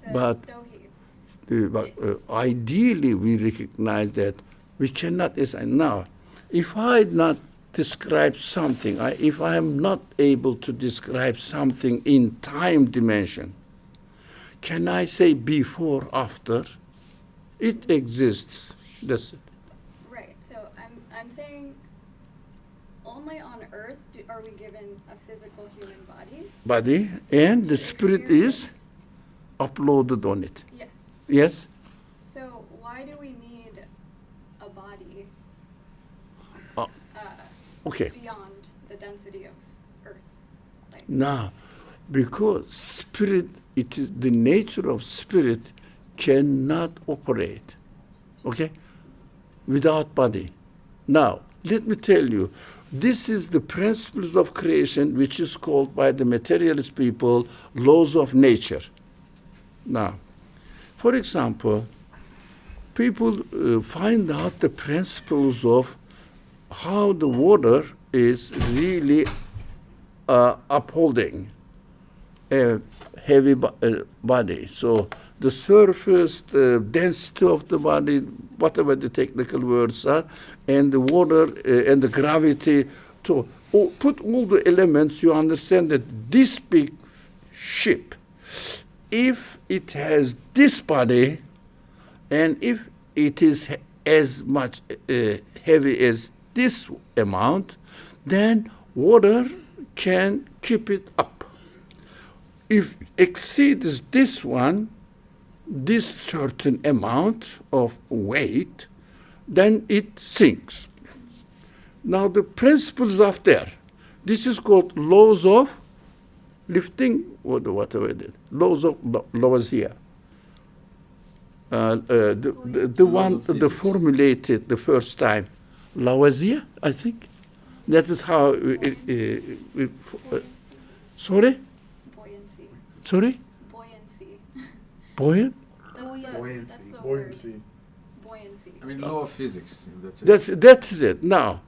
the But- Tawheed. But ideally, we recognize that we cannot assign. Now, if I not describe something, if I am not able to describe something in time dimension, can I say before, after? It exists. That's it. Right. So I'm saying, only on Earth are we given a physical human body. Body, and to the spirit is experience- uploaded on it. Yes. Yes? So why do we need a body Okay. beyond the density of Earth? Like, Now, because spirit, it is the nature of spirit cannot operate, okay, without body. Now, let me tell you, this is the principles of creation, which is called by the materialist people laws of nature. Now, for example, people find out the principles of how the water is really upholding a heavy body. So the surface, the density of the body, whatever the technical words are, and the water and the gravity. So put all the elements, you understand that this big ship, if it has this body, and if it is as much heavy as this amount, then water can keep it up. If exceeds this one, this certain amount of weight, then it sinks. Now the principles are there. This is called laws of lifting, or whatever it is. Laws of Lavoisier. The one that formulated the first time, Lavoisier, I think. That is how sorry? Buoyancy. Sorry? Buoyancy. Buoyant? That's the word. Buoyancy. Buoyancy. I mean, law of physics. That's it. That's it. Now,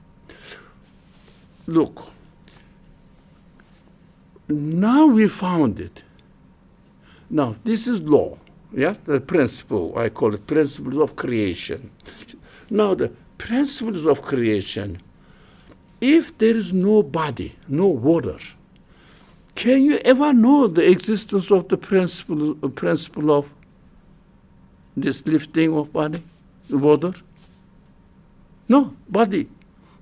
look. Now we found it. Now, this is law. Yes, the principle, I call it principles of creation. Now, the principles of creation, if there is no body, no water, can you ever know the existence of the principle of this lifting of body, the water? No, body.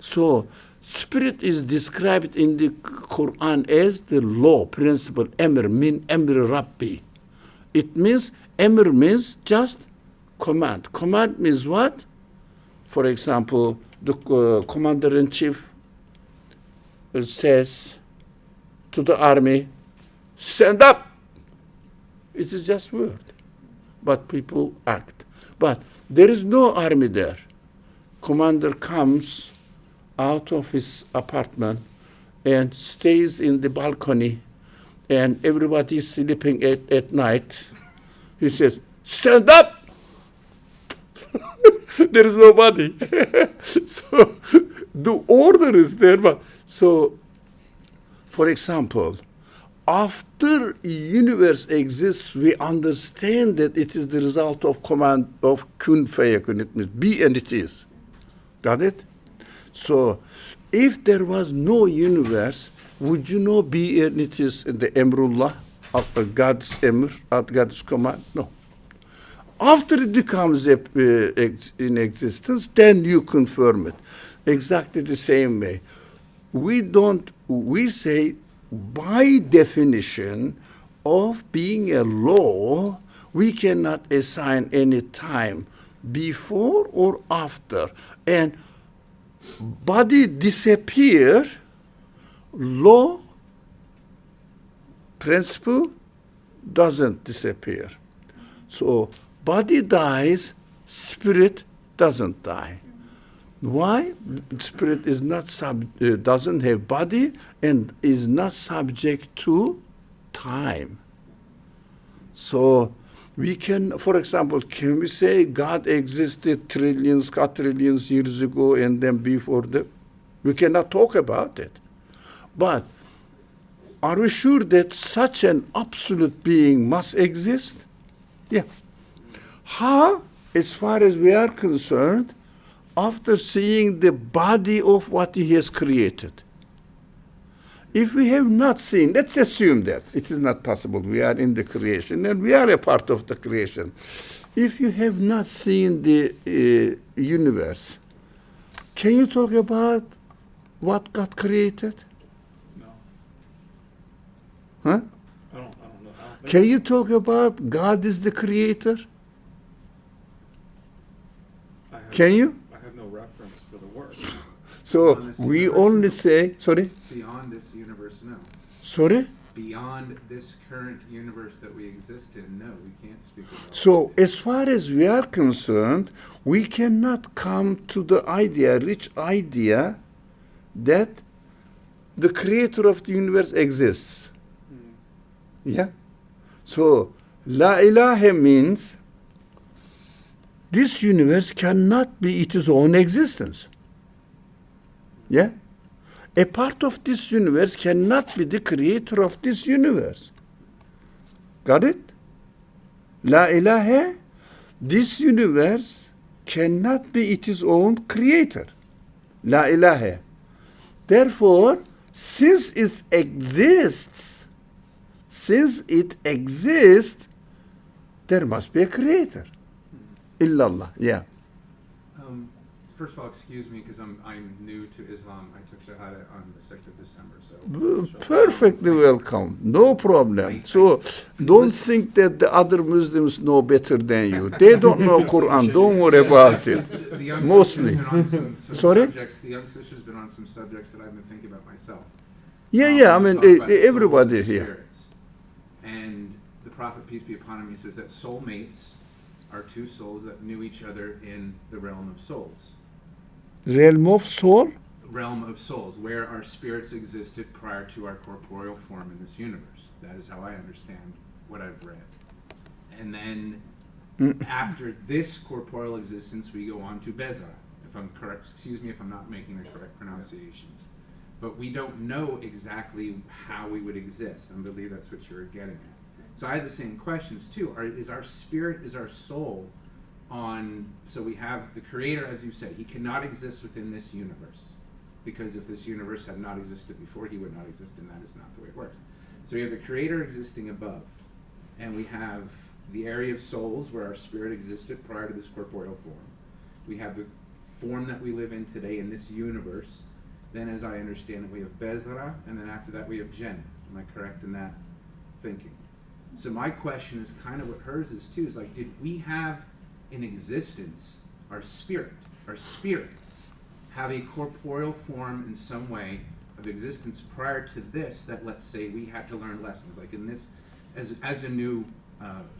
So, spirit is described in the Quran as the law, principle, Emr, min Emr Rabbi. It means, Emr means just command. Command means what? For example, the commander-in-chief says to the army, stand up. It is just word. But people act. But there is no army there. Commander comes out of his apartment and stays in the balcony, and everybody is sleeping at night. He says, stand up! There is nobody. So the order is there. But so, for example, after universe exists, we understand that it is the result of command of kun fayakun. It means be and it is. Got it? So, if there was no universe, would you know be and it is in the Emrullah, of God's Emr, at God's command? No. After it becomes in existence, then you confirm it. Exactly the same way. We say, by definition of being a law, we cannot assign any time before or after. And body disappear, law, principle doesn't disappear. So body dies, spirit doesn't die. Why? Spirit is not doesn't have body and is not subject to time. So we can, for example, can we say God existed trillions, quadrillions years ago and then before the? We cannot talk about it. But are we sure that such an absolute being must exist? Yeah. How, as far as we are concerned, after seeing the body of what he has created? If we have not seen, let's assume that it is not possible, we are in the creation and we are a part of the creation. If you have not seen the universe, can you talk about what got created? No. Huh? I don't know. I don't think Can you talk about God is the creator? I have, Can you? I have no reference for the word. So we only say, sorry? Beyond this universe, no. Sorry? beyond this current universe that we exist in, no, we can't speak about. So, as far as we are concerned, we cannot come to the idea, rich idea, that the creator of the universe exists. Yeah? So, La ilaha means this universe cannot be its own existence. Yeah? A part of this universe cannot be the creator of this universe. Got it? La ilaha, this universe cannot be its own creator. La ilaha. Therefore, since it exists, there must be a creator. Illallah, yeah. First of all, excuse me, because I'm new to Islam. I took Shahada on the 6th of December, so. Perfectly welcome, no problem. So don't think that the other Muslims know better than you. They don't know Quran, don't worry about it. The young Mostly. sister's been on some Sorry? subjects. The young sister's been on some subjects that I've been thinking about myself. Yeah, I We mean, talk about souls everybody and here. spirits. And the Prophet, peace be upon him, he says that soulmates are two souls that knew each other in the realm of souls. Realm of soul? Realm of souls, where our spirits existed prior to our corporeal form in this universe. That is how I understand what I've read. And then after this corporeal existence, we go on to Bezra. If I'm correct, excuse me if I'm not making the correct pronunciations. But we don't know exactly how we would exist. I believe that's what you're getting at. So I had the same questions too. Is our spirit, is our soul on, so we have the creator, as you said, he cannot exist within this universe. Because if this universe had not existed before, he would not exist, and that is not the way it works. So we have the creator existing above, and we have the area of souls where our spirit existed prior to this corporeal form. We have the form that we live in today in this universe. Then, as I understand it, we have Bezra, and then after that we have Jinn. Am I correct in that thinking? So my question is kind of what hers is too, is like, did we have in existence our spirit have a corporeal form in some way of existence prior to this, that let's say we had to learn lessons, like in this, as a new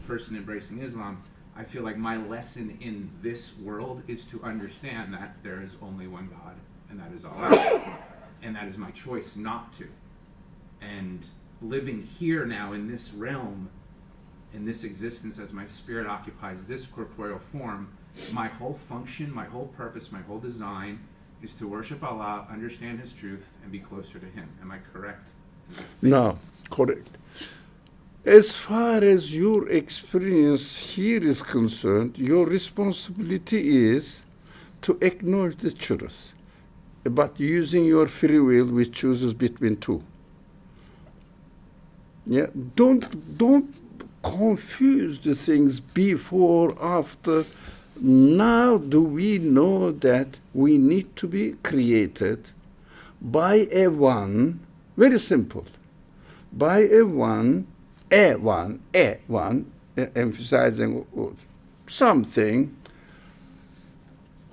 person embracing Islam, I feel like my lesson in this world is to understand that there is only one God, and that is Allah, and that is my choice not to. And living here now in this realm, in this existence, as my spirit occupies this corporeal form, my whole function, my whole purpose, my whole design is to worship Allah, understand His truth, and be closer to Him. Am I correct? No, correct. As far as your experience here is concerned, your responsibility is to acknowledge the truth, but using your free will, which chooses between two. Yeah, don't confuse the things before, after. Now do we know that we need to be created by a one, very simple, by a one, emphasizing something,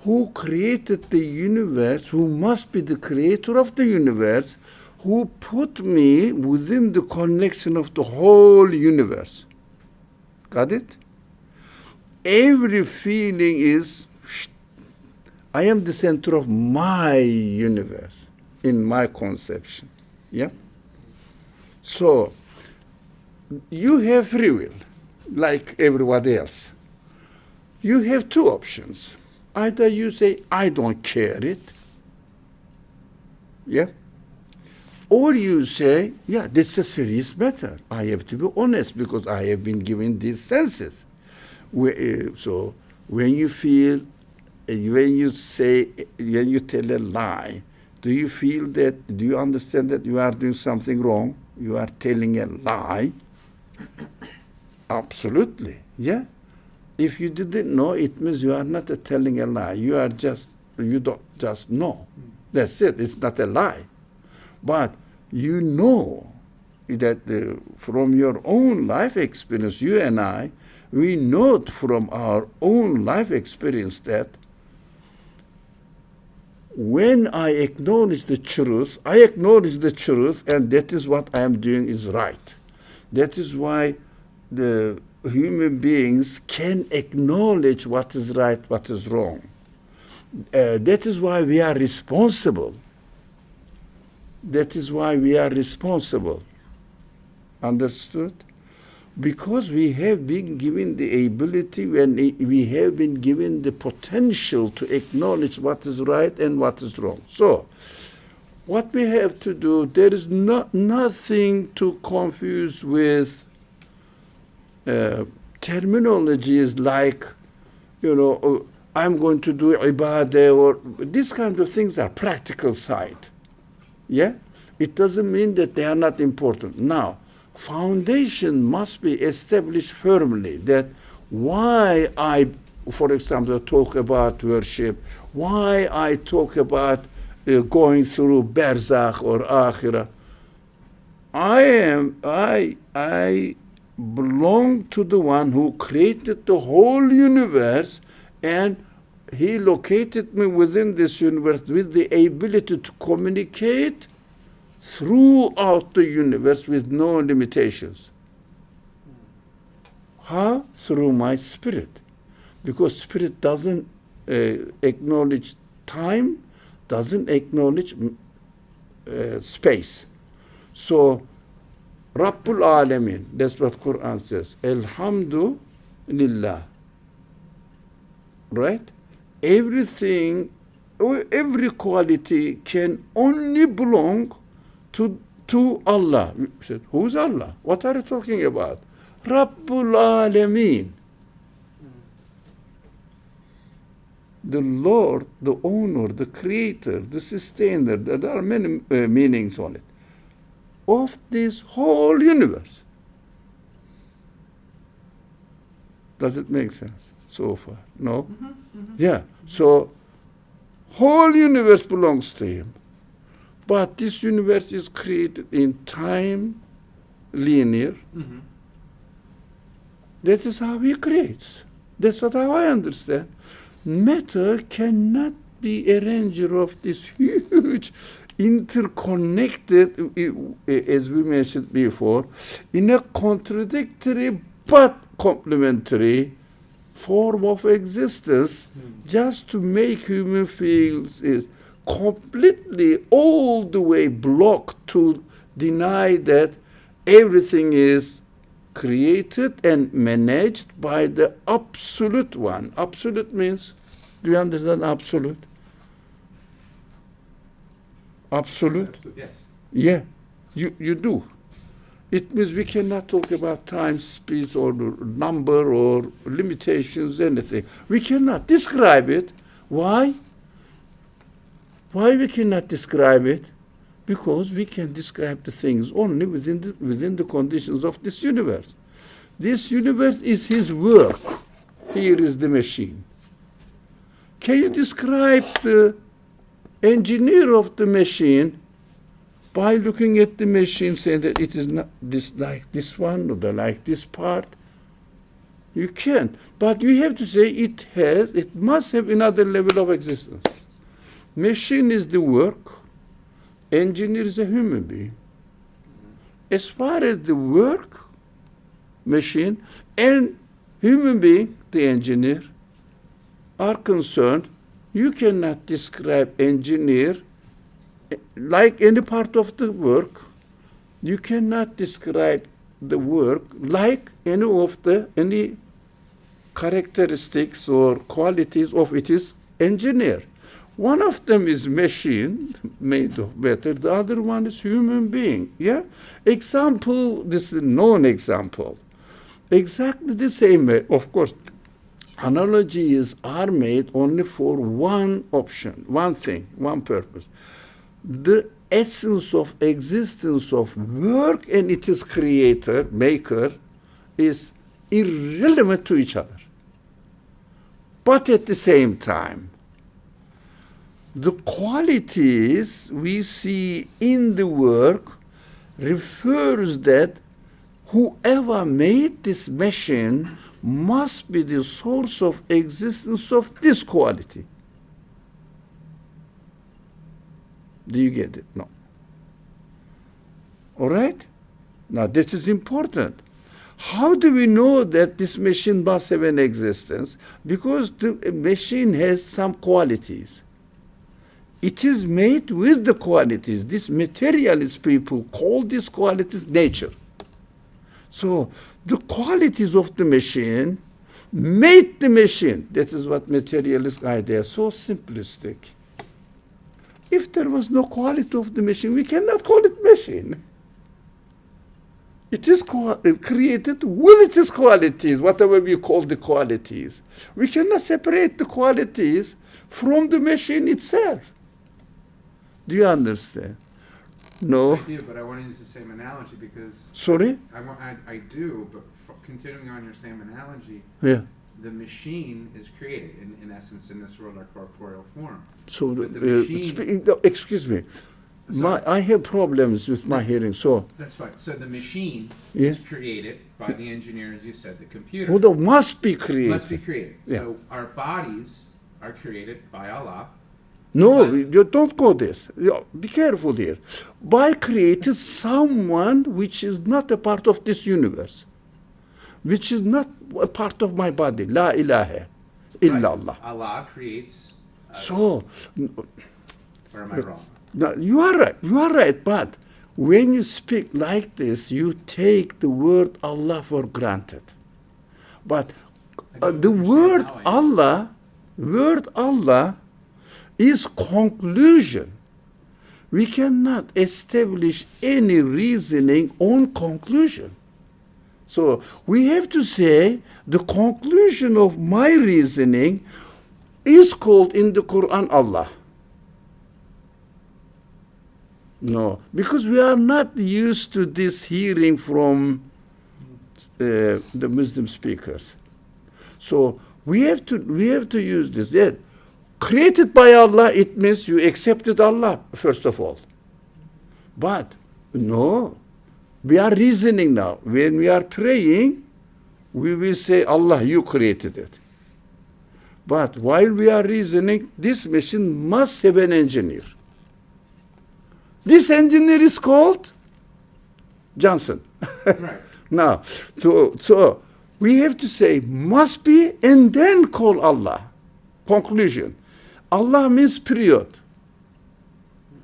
who created the universe, who must be the creator of the universe, who put me within the connection of the whole universe. Got it? Every feeling is, I am the center of my universe, in my conception. Yeah? So, you have free will, like everybody else. You have two options. Either you say, I don't care it. Yeah? Or you say, yeah, this is a serious matter. I have to be honest because I have been given these senses. So when you feel, when you say, when you tell a lie, do you feel that, do you understand that you are doing something wrong? You are telling a lie? Absolutely, yeah. If you didn't know, it means you are not telling a lie. You are just, you don't just know. That's it, it's not a lie. But you know that from your own life experience, you and I, we know from our own life experience that when I acknowledge the truth, and that is what I am doing is right. That is why the human beings can acknowledge what is right, what is wrong. That is why we are responsible. That is why we are responsible. Understood? Because we have been given the ability and we have been given the potential to acknowledge what is right and what is wrong. So, what we have to do, there is nothing to confuse with terminologies like, I'm going to do ibadah, or these kind of things are practical side. Yeah? It doesn't mean that they are not important. Now, foundation must be established firmly that why I, for example, talk about worship, why I talk about going through barzakh or akhirah. I belong to the one who created the whole universe, and he located me within this universe with the ability to communicate throughout the universe with no limitations. How? Through my spirit. Because spirit doesn't acknowledge time, doesn't acknowledge space. So, Rabbul Alamin, that's what Quran says. Alhamdulillah. Right? Everything, every quality can only belong to Allah. We said, who's Allah? What are you talking about? Rabbul Alameen. The Lord, the owner, the creator, the sustainer, there are many meanings on it, of this whole universe. Does it make sense so far? No? Mm-hmm, mm-hmm. Yeah. So, whole universe belongs to him. But this universe is created in time, linear. Mm-hmm. That is how he creates. That's what how I understand. Matter cannot be a ranger of this huge, interconnected, as we mentioned before, in a contradictory but complementary form of existence, just to make human beings is completely all the way blocked to deny that everything is created and managed by the absolute one. Absolute means, do you understand absolute? Absolute? Yes. Yeah, you do. It means we cannot talk about time, space, or number, or limitations, anything. We cannot describe it. Why? Why we cannot describe it? Because we can describe the things only within the conditions of this universe. This universe is his work. Here is the machine. Can you describe the engineer of the machine by looking at the machine, saying that it is not this like this one or like this part? You can't. But you have to say it must have another level of existence. Machine is the work. Engineer is a human being. As far as the work, machine, and human being, the engineer, are concerned, you cannot describe engineer like any part of the work. You cannot describe the work like any characteristics or qualities of its engineer. One of them is machine, made of matter. The other one is human being. Yeah? Example, this is a known example. Exactly the same way. Of course, analogies are made only for one option, one thing, one purpose. The essence of existence of work and its creator, maker, is irrelevant to each other. But at the same time, the qualities we see in the work refers that whoever made this machine must be the source of existence of this quality. Do you get it? No. All right? Now, this is important. How do we know that this machine must have an existence? Because the machine has some qualities. It is made with the qualities. These materialist people call these qualities nature. So the qualities of the machine made the machine. That is what materialist idea is, so simplistic. If there was no quality of the machine, we cannot call it machine. It is created with its qualities, whatever we call the qualities. We cannot separate the qualities from the machine itself. Do you understand? No. I do, but I want to use the same analogy because Sorry? I do, but continuing on your same analogy, Yeah. the machine is created, in essence, in this world, our corporeal form. So, But the machine- excuse me. I have problems with my hearing, so. That's fine. So the machine Yeah. is created by the engineer, as you said, the computer. Well, that must be created. Must be created. Yeah. So our bodies are created by Allah. No, But- you don't go this. Be careful here. By created someone which is not a part of this universe, which is not a part of my body. La ilaha illallah. Allah creates us. So, Or am I wrong? no, you are right. You are right. But when you speak like this, you take the word Allah for granted. But I don't the understand how I- word Allah is conclusion. We cannot establish any reasoning on conclusion. So we have to say the conclusion of my reasoning is called in the Quran Allah. No, because we are not used to this hearing from the Muslim speakers. So we have to use this. Yeah. Created by Allah, it means you accepted Allah, first of all. But no, we are reasoning now. When we are praying, we will say, Allah, you created it. But while we are reasoning, this machine must have an engineer. This engineer is called Johnson. Right. Now, so we have to say must be and then call Allah. Conclusion. Allah means period.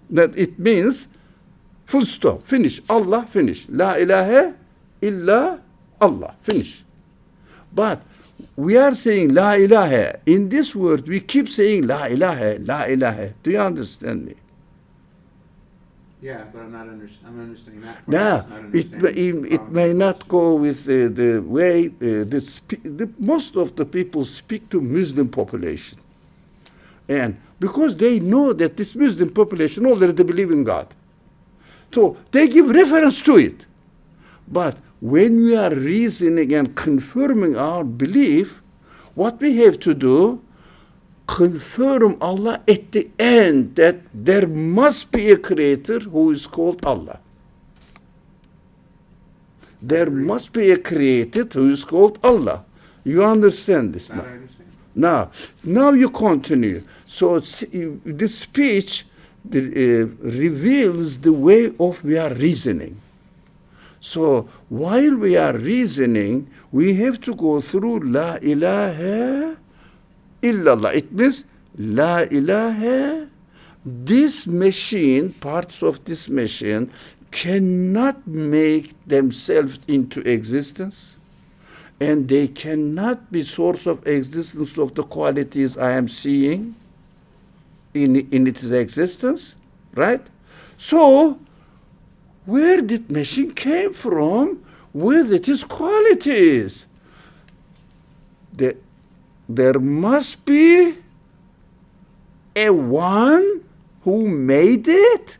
That it means full stop, finish. Allah, finish. La ilaha illa Allah, finish. But we are saying la ilaha. In this word, we keep saying la ilaha, la ilaha. Do you understand me? Yeah, but I'm understanding that. part. Now, Just not understanding the it problem. may not go with the way most of the people speak to Muslim population. And because they know that this Muslim population already believe in God. So they give reference to it. But when we are reasoning and confirming our belief, what we have to do, confirm Allah at the end that there must be a creator who is called Allah. There must be a creator who is called Allah. You understand this That now? I understand. Now you continue. So this speech reveals the way of we are reasoning. So while we are reasoning, we have to go through La ilaha illallah. It means La ilaha. This machine, parts of this machine, cannot make themselves into existence. And they cannot be source of existence of the qualities I am seeing in its existence, right? So, where did machine came from with its qualities? There must be a one who made it.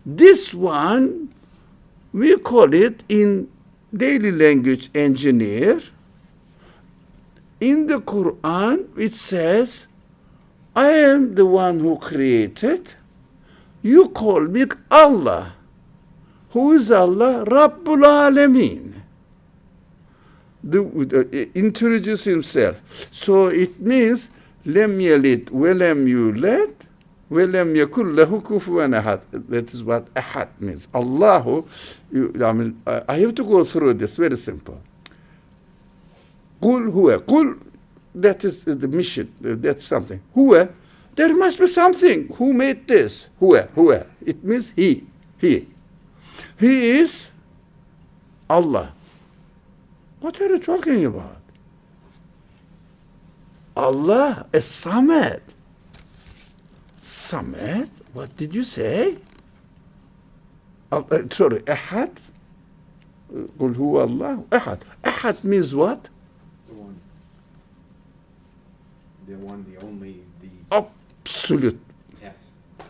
This one, we call it in daily language engineer. In the Quran, it says, I am the one who created. You call me Allah. Who is Allah? Rabbul Alameen. Introduce himself. So it means, Lem yalid, welem yulad, وَلَمْ يَكُنْ لَهُ كُفُوًا أَحَدٌ. That is what ahad means. Allahu, I have to go through this, very simple. قُلْ هُوَ. قُلْ, that is the mission, that's something. هُوَ, there must be something. Who made this? هُوَ. It means he. He is Allah. What are you talking about? Allah is Samad. Samad? What did you say? Sorry, Ahad? قل هو الله أحد. Ahad means what? The one. The one, the only, the... Absolute. Yes.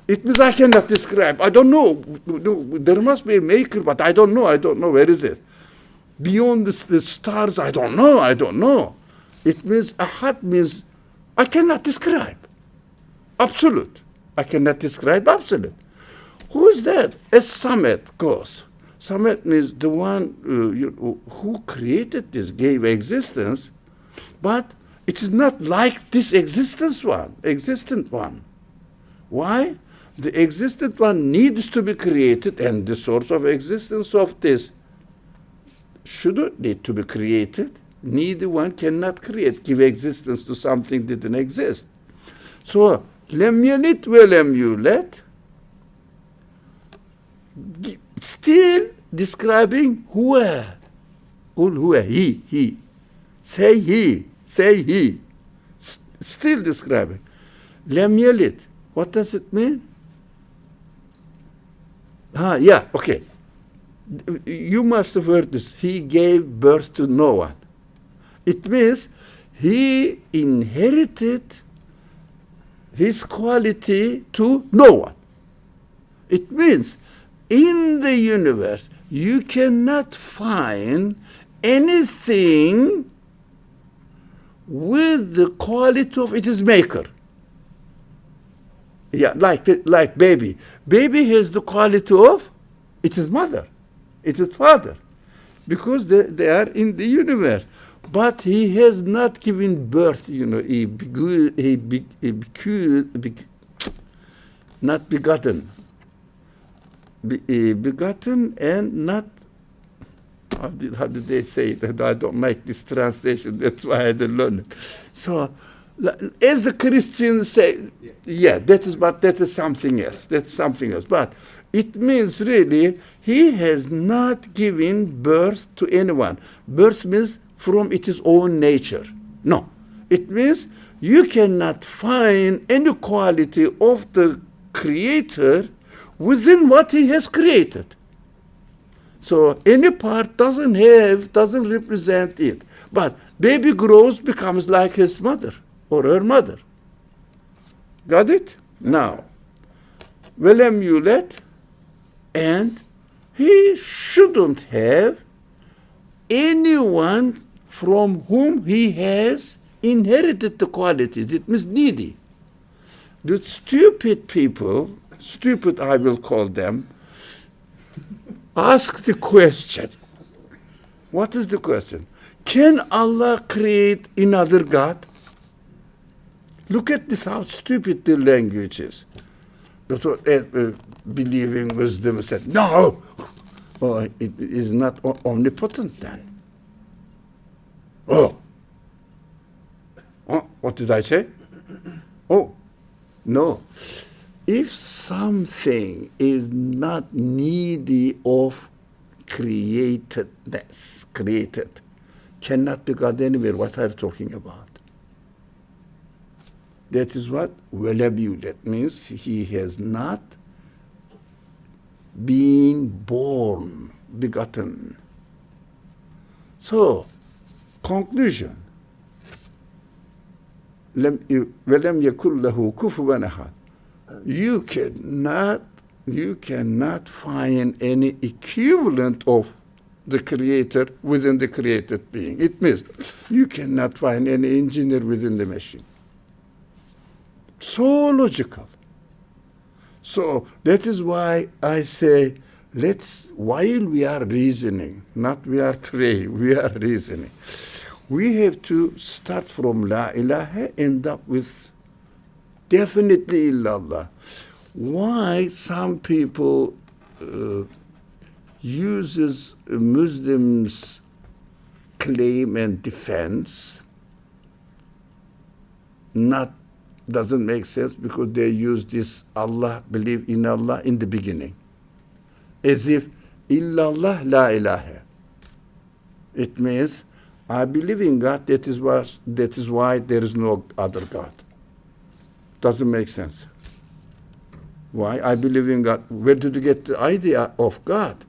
It means I cannot describe. I don't know. There must be a maker, but I don't know. Where is it? Beyond the stars, I don't know. It means ahad means I cannot describe. Absolute. I cannot describe absolute. Who is that? A Samad goes. Samad means the one who created this, gave existence, but it is not like this existent one. Why? The existent one needs to be created, and the source of existence of this shouldn't need to be created. Neither one cannot give existence to something that didn't exist. So, لم يلد ولم يولد, still describing هو. قل هو, he. Say he. Still describing. لم يلد. What does it mean? Yeah, okay. You must have heard this. He gave birth to no one. It means he inherited his quality to no one. It means in the universe you cannot find anything with the quality of its maker. Yeah, like baby. Baby has the quality of its mother, its father, because they are in the universe. But he has not given birth, not begotten. Begotten and not, how did they say it? I don't like this translation, that's why I didn't learn it. So, as the Christians say, that is something else. That's something else. But it means really, he has not given birth to anyone. Birth means from its own nature. No. It means you cannot find any quality of the Creator within what he has created. So any part doesn't represent it. But baby grows, becomes like his mother or her mother. Got it? Now, وَلَمْ يُولَدْ, and he shouldn't have anyone from whom he has inherited the qualities. It means needy. The stupid people, stupid I will call them, ask the question. What is the question? Can Allah create another God? Look at this, how stupid the language is. Believing wisdom said, no, it is not omnipotent then. Oh, what did I say? Oh, no. If something is not needy of created, cannot be God anywhere, what are you talking about? That is what وَلَبْيُ, that means he has not been born, begotten. So, conclusion. وَلَمْ يَكُنْ لَهُ كُفُوًا أَحَدٌ. You cannot find any equivalent of the Creator within the created being. It means you cannot find any engineer within the machine. So logical. So that is why I say, while we are reasoning, not we are praying, we are reasoning, we have to start from La ilaha, end up with Definitely illallah. Why some people uses Muslims' claim and defense not doesn't make sense because they use this Allah, believe in Allah in the beginning. As if illallah la ilaha. It means I believe in God, that is why there is no other God. Doesn't make sense. Why? I believe in God. Where did you get the idea of God?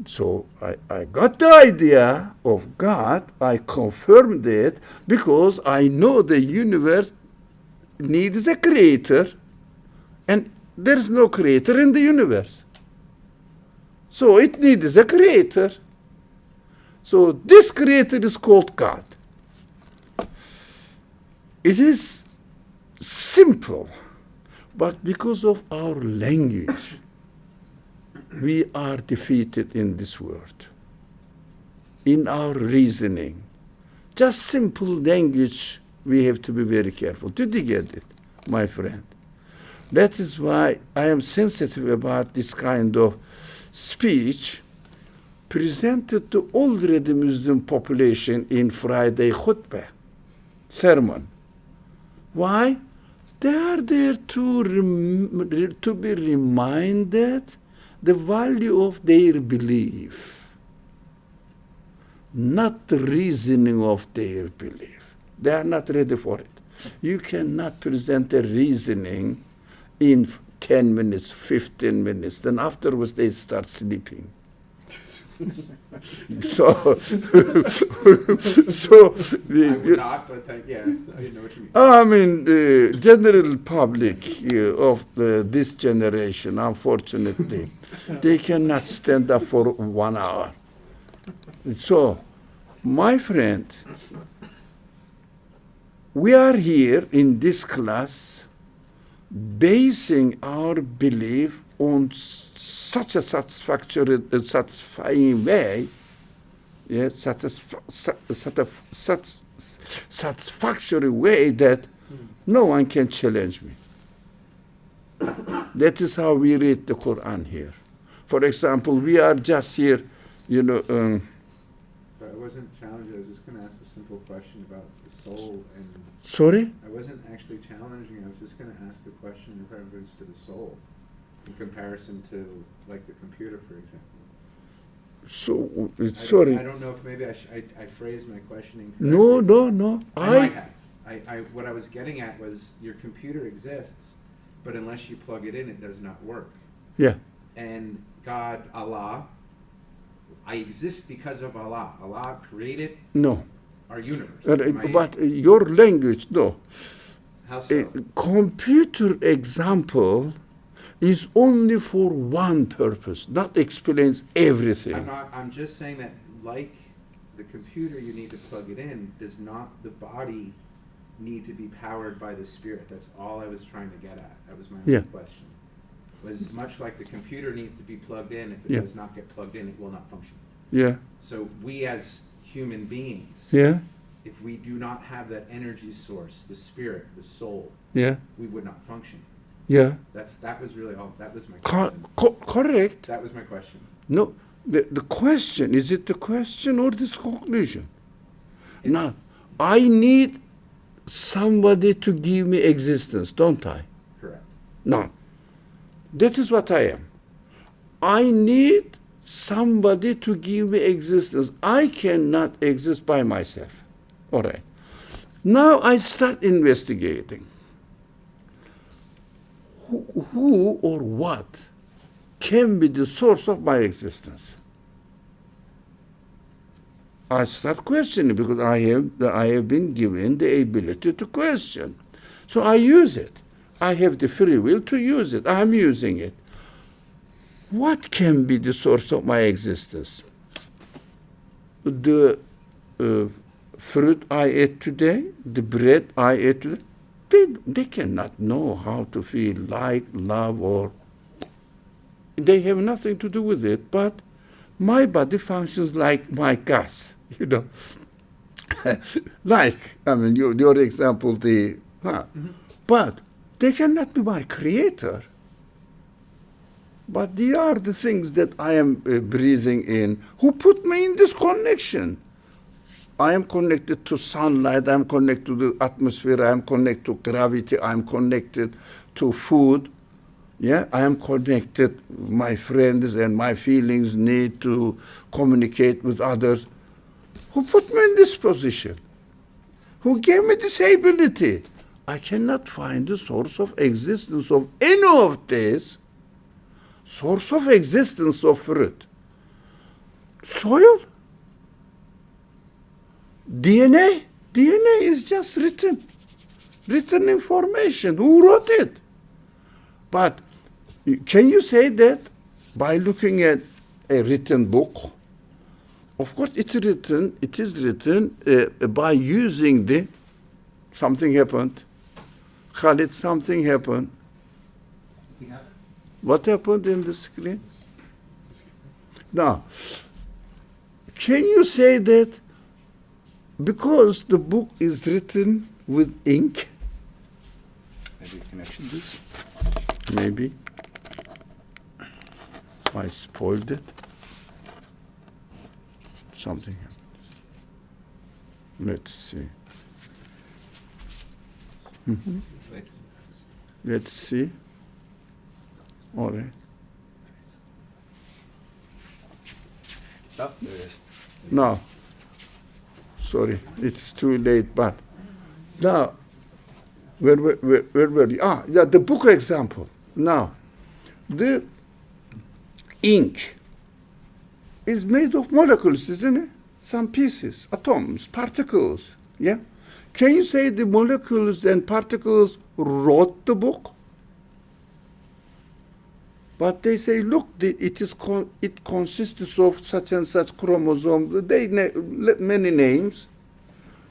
So I got the idea of God, I confirmed it because I know the universe needs a creator and there is no creator in the universe. So it needs a creator. So this creator is called God. It is simple, but because of our language, we are defeated in this world. In our reasoning, just simple language, we have to be very careful. Did you get it, my friend? That is why I am sensitive about this kind of speech presented to already Muslim population in Friday khutbah, sermon. Why? They are there to be reminded the value of their belief, not the reasoning of their belief. They are not ready for it. You cannot present a reasoning in 10 minutes, 15 minutes. Then afterwards they start sleeping. So I would not, but yes, I know what you mean. I mean, the general public of this generation, unfortunately, they cannot stand up for 1 hour. So, my friend, we are here in this class basing our belief on such a satisfying way, satisfactory way that no one can challenge me. That is how we read the Quran here. For example, we are just here, But I wasn't challenging. I was just going to ask a simple question about the soul. And sorry? I wasn't actually challenging. I was just going to ask a question in reference to the soul, in comparison to, like, the computer, for example. So, I don't know if maybe I phrased my questioning correctly. No. I might have. What I was getting at was your computer exists, but unless you plug it in, it does not work. Yeah. And God, Allah, I exist because of Allah. Allah created No. our universe. But your language, no. How so? Computer example is only for one purpose, that explains everything. I'm just saying that, like the computer, you need to plug it in. Does not the body need to be powered by the spirit? That's all I was trying to get at. That was my only question. Was much like the computer needs to be plugged in. If it does not get plugged in, it will not function. Yeah. So we as human beings, if we do not have that energy source, the spirit, the soul, we would not function. Yeah. That was really all. That was my question. Correct. That was my question. No, the question, is it the question or this conclusion? Now, I need somebody to give me existence, don't I? Correct. Now, that is what I am. I need somebody to give me existence. I cannot exist by myself. All right. Now I start investigating. Who or what can be the source of my existence? I start questioning because I have been given the ability to question. So I use it. I have the free will to use it. I'm using it. What can be the source of my existence? The fruit I ate today, the bread I ate today, they cannot know how to feel like, love, or they have nothing to do with it. But my body functions like my gas, Like, I mean, your example, But they cannot be my creator. But they are the things that I am breathing in, who put me in this connection. I am connected to sunlight, I am connected to the atmosphere, I am connected to gravity, I am connected to food. Yeah, I am connected, my friends and my feelings need to communicate with others. Who put me in this position? Who gave me this ability? I cannot find the source of existence of any of this. Source of existence of fruit. Soil. DNA is just written information. Who wrote it? But can you say that by looking at a written book? Of course, it is written by using the something happened. Khalid, something happened. What happened in the screen? Now, can you say that because the book is written with ink, maybe connection this, maybe I spoiled it, something happened. Let's see. Let's see. All right. Now, sorry, it's too late, but now, where were you? Yeah, the book example. Now, the ink is made of molecules, isn't it? Some pieces, atoms, particles, yeah? Can you say the molecules and particles wrote the book? But they say, look, it consists of such and such chromosomes. They many names,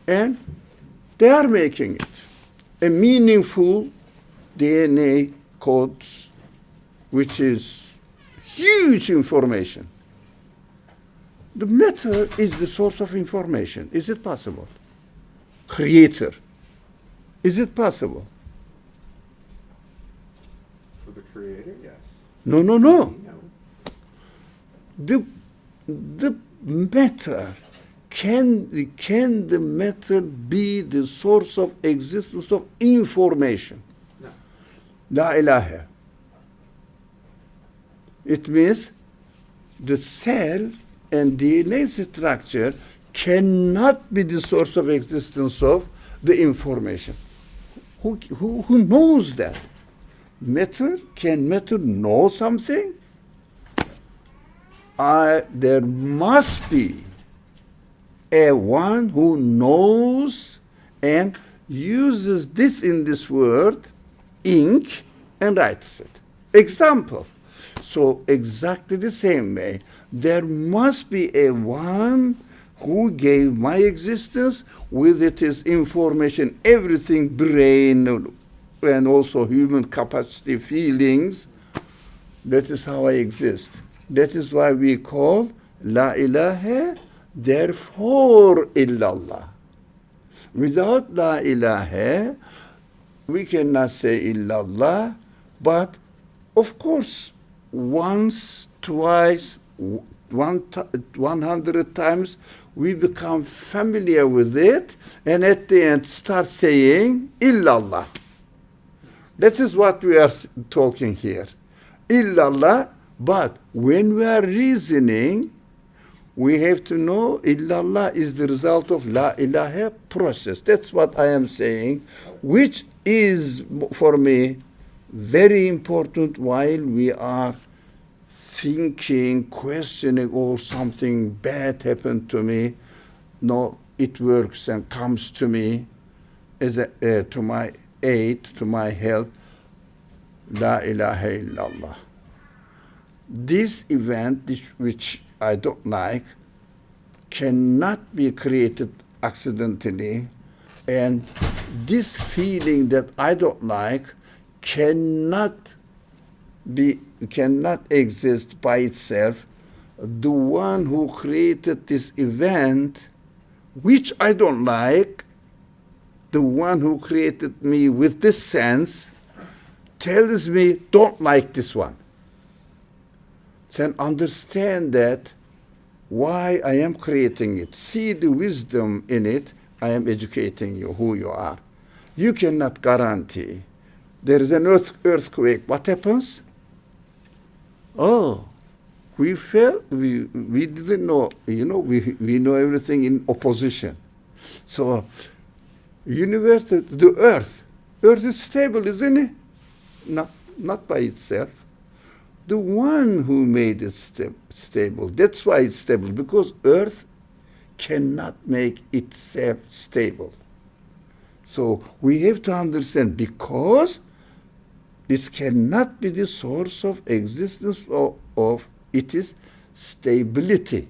and they are making it a meaningful DNA codes, which is huge information. The matter is the source of information. Is it possible? Creator. Is it possible? For the creator, yes. No. The matter, can the matter be the source of existence of information? No. La ilaha. It means the cell and DNA structure cannot be the source of existence of the information. Who knows that? Can matter know something? There must be a one who knows and uses this in this word, ink, and writes it. Example. So exactly the same way, there must be a one who gave my existence with its information, everything, brain, and also human capacity, feelings. That is how I exist. That is why we call La ilaha, therefore illallah. Without La ilaha, we cannot say illallah, but of course, once, twice, 100 times, we become familiar with it, and at the end start saying illallah. That is what we are talking here. Illallah, but when we are reasoning, we have to know illallah is the result of la ilaha process. That's what I am saying, which is, for me, very important while we are thinking, questioning, oh, something bad happened to me. No, it works and comes to me as to my aid, to my help. La ilaha illallah. This event, which I don't like, cannot be created accidentally, and this feeling that I don't like cannot exist by itself. The one who created this event, which I don't like, the one who created me with this sense tells me, don't like this one. Then understand that why I am creating it. See the wisdom in it. I am educating you who you are. You cannot guarantee. There is an earthquake. What happens? Oh, we fell. We didn't know. We know everything in opposition. So, universe, the earth is stable, isn't it? No, not by itself. The one who made it stable. That's why it's stable, because earth cannot make itself stable. So we have to understand, because this cannot be the source of existence of it is stability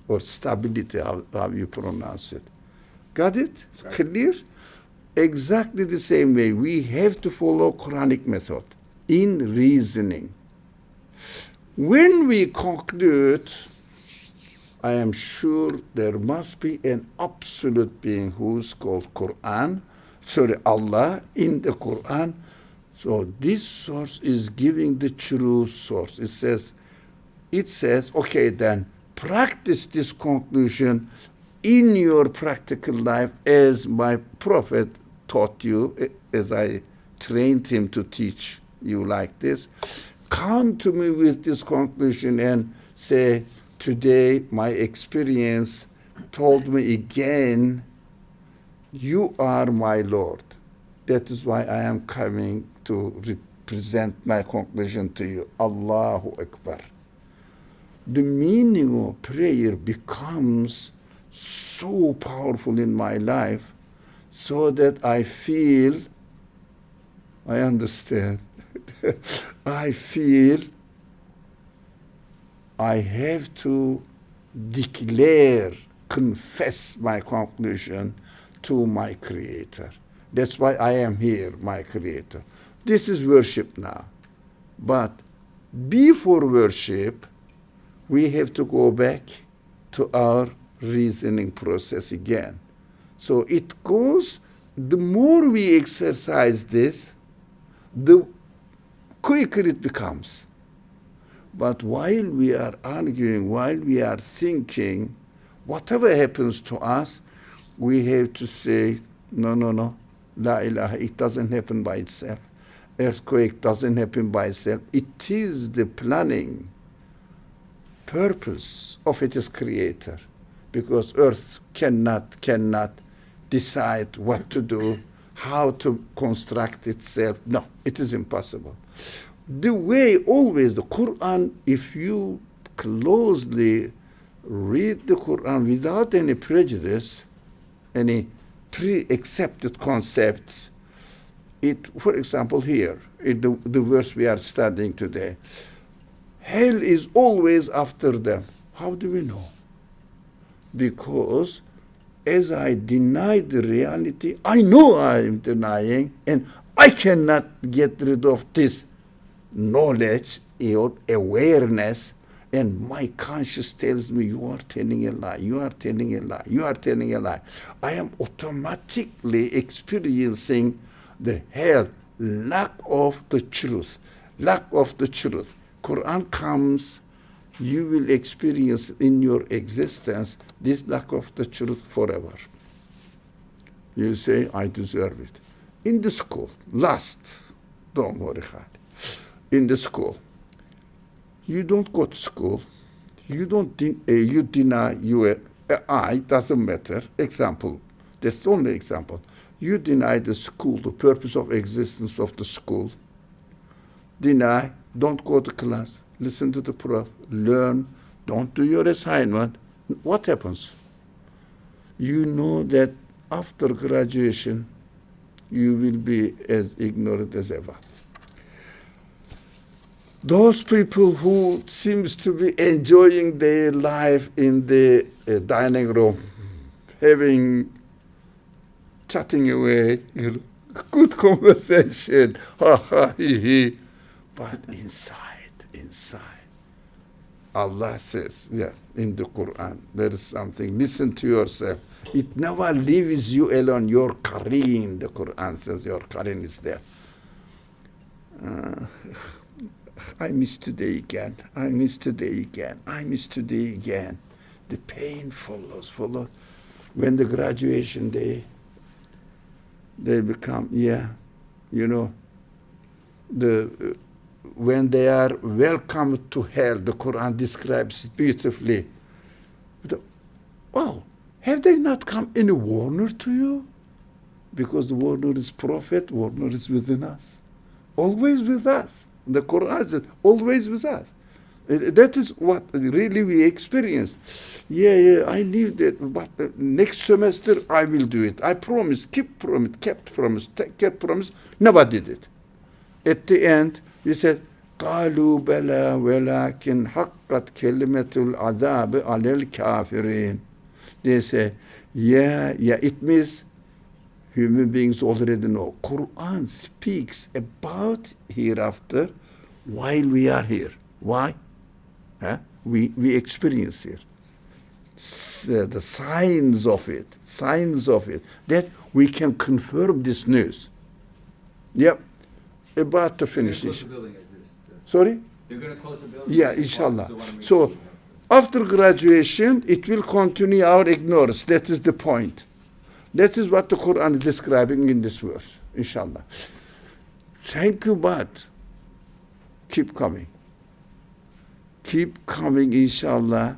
or stability, how you pronounce it. Got it? Right. Clear? Exactly the same way we have to follow Quranic method in reasoning. When we conclude, I am sure there must be an absolute being who's called Allah in the Quran. So this source is giving the true source. It says, okay, then practice this conclusion in your practical life as my prophet taught you, as I trained him to teach you like this. Come to me with this conclusion and say, today my experience told me again, you are my Lord. That is why I am coming to present my conclusion to you. Allahu Akbar. The meaning of prayer becomes so powerful in my life, so that I feel, I understand, I feel I have to declare, confess my conclusion to my Creator. That's why I am here, my Creator. This is worship now. But before worship, we have to go back to our reasoning process again. So it goes, the more we exercise this, the quicker it becomes. But while we are arguing, while we are thinking, whatever happens to us, we have to say, no, la ilaha, it doesn't happen by itself. Earthquake doesn't happen by itself. It is the planning, purpose of its creator. Because earth cannot decide what to do, how to construct itself. No, it is impossible. The way always the Quran, if you closely read the Quran without any prejudice, any pre-accepted concepts, for example, here, in the verse we are studying today, hell is always after them. How do we know? Because as I deny the reality, I know I am denying, and I cannot get rid of this knowledge or awareness, and my conscience tells me, you are telling a lie, you are telling a lie, you are telling a lie. I am automatically experiencing the hell, lack of the truth, lack of the truth. Quran comes, you will experience in your existence this lack of the truth forever. You say, I deserve it. In the school, don't worry, Khalid. In the school, you don't go to school, you deny your I, doesn't matter. Example, that's the only example. You deny the school, the purpose of existence of the school. Deny, don't go to class, listen to the prof, learn, don't do your assignment. What happens? You know that after graduation, you will be as ignorant as ever. Those people who seems to be enjoying their life in the dining room, chatting away, good conversation, ha ha he he, but inside, Allah says, in the Quran, there is something. Listen to yourself. It never leaves you alone. Your Qareen, the Quran says your Qareen is there. I miss today again. I miss today again. I miss today again. The pain follows. When the graduation day, they become, when they are welcomed to hell, the Quran describes it beautifully. Oh, have they not come any warner to you? Because the warner is prophet, warner is within us. Always with us. The Quran says, always with us. That is what really we experienced. I knew that, but next semester I will do it. I promised, kept promise, never did it. At the end, we said, قالوا بلى ولكن حقت كلمة العذاب على الكافرين. They say, it means human beings already know. Quran speaks about hereafter while we are here. Why? We experience it. The signs of it, that we can confirm this news. Yep. About to finish this. Sorry? They're going to close the building. Yeah, inshallah. So, after graduation, it will continue our ignorance. That is the point. That is what the Quran is describing in this verse, inshallah. Thank you, but keep coming. Keep coming, inshallah.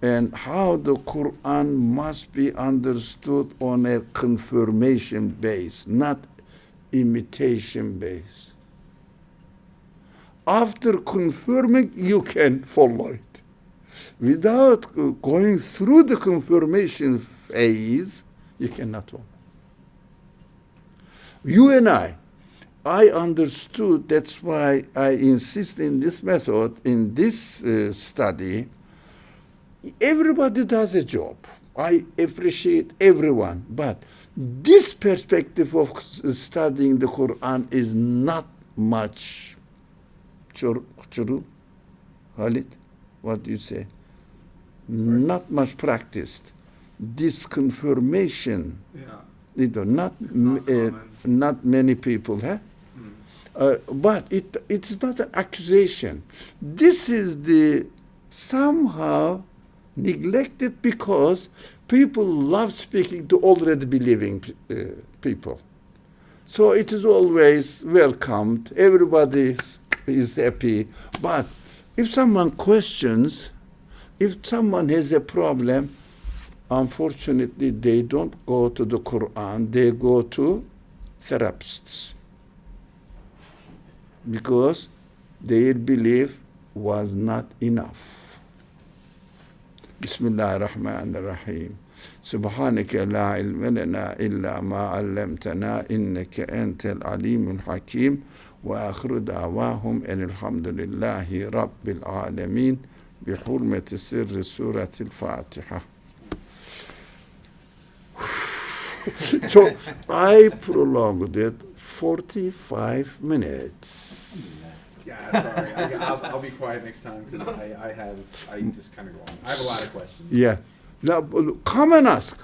And how the Quran must be understood on a confirmation base, not imitation base. After confirming, you can follow it. Without going through the confirmation phase, you cannot follow. You and I understood, that's why I insist in this method, in this study. Everybody does a job. I appreciate everyone, but this perspective of studying the Quran is not much true. Khalid, what do you say? Not much practiced. This confirmation, not many people, but it's not an accusation. This is the somehow neglected because people love speaking to already believing people. So it is always welcomed. Everybody is happy. But if someone questions, if someone has a problem, unfortunately, they don't go to the Quran. They go to therapists because their belief was not enough. بسم الله الرحمن الرحيم سبحانك لا علم لنا إلا ما علمتنا إنك أنت العليم الحكيم وآخر دعواهم أن الحمد لله رب العالمين بحرمة سر سورة الفاتحة. So I prolonged it 45 minutes. Yeah, sorry. I'll be quiet next time because I just kind of go on. I have a lot of questions. Yeah. Now, come and ask.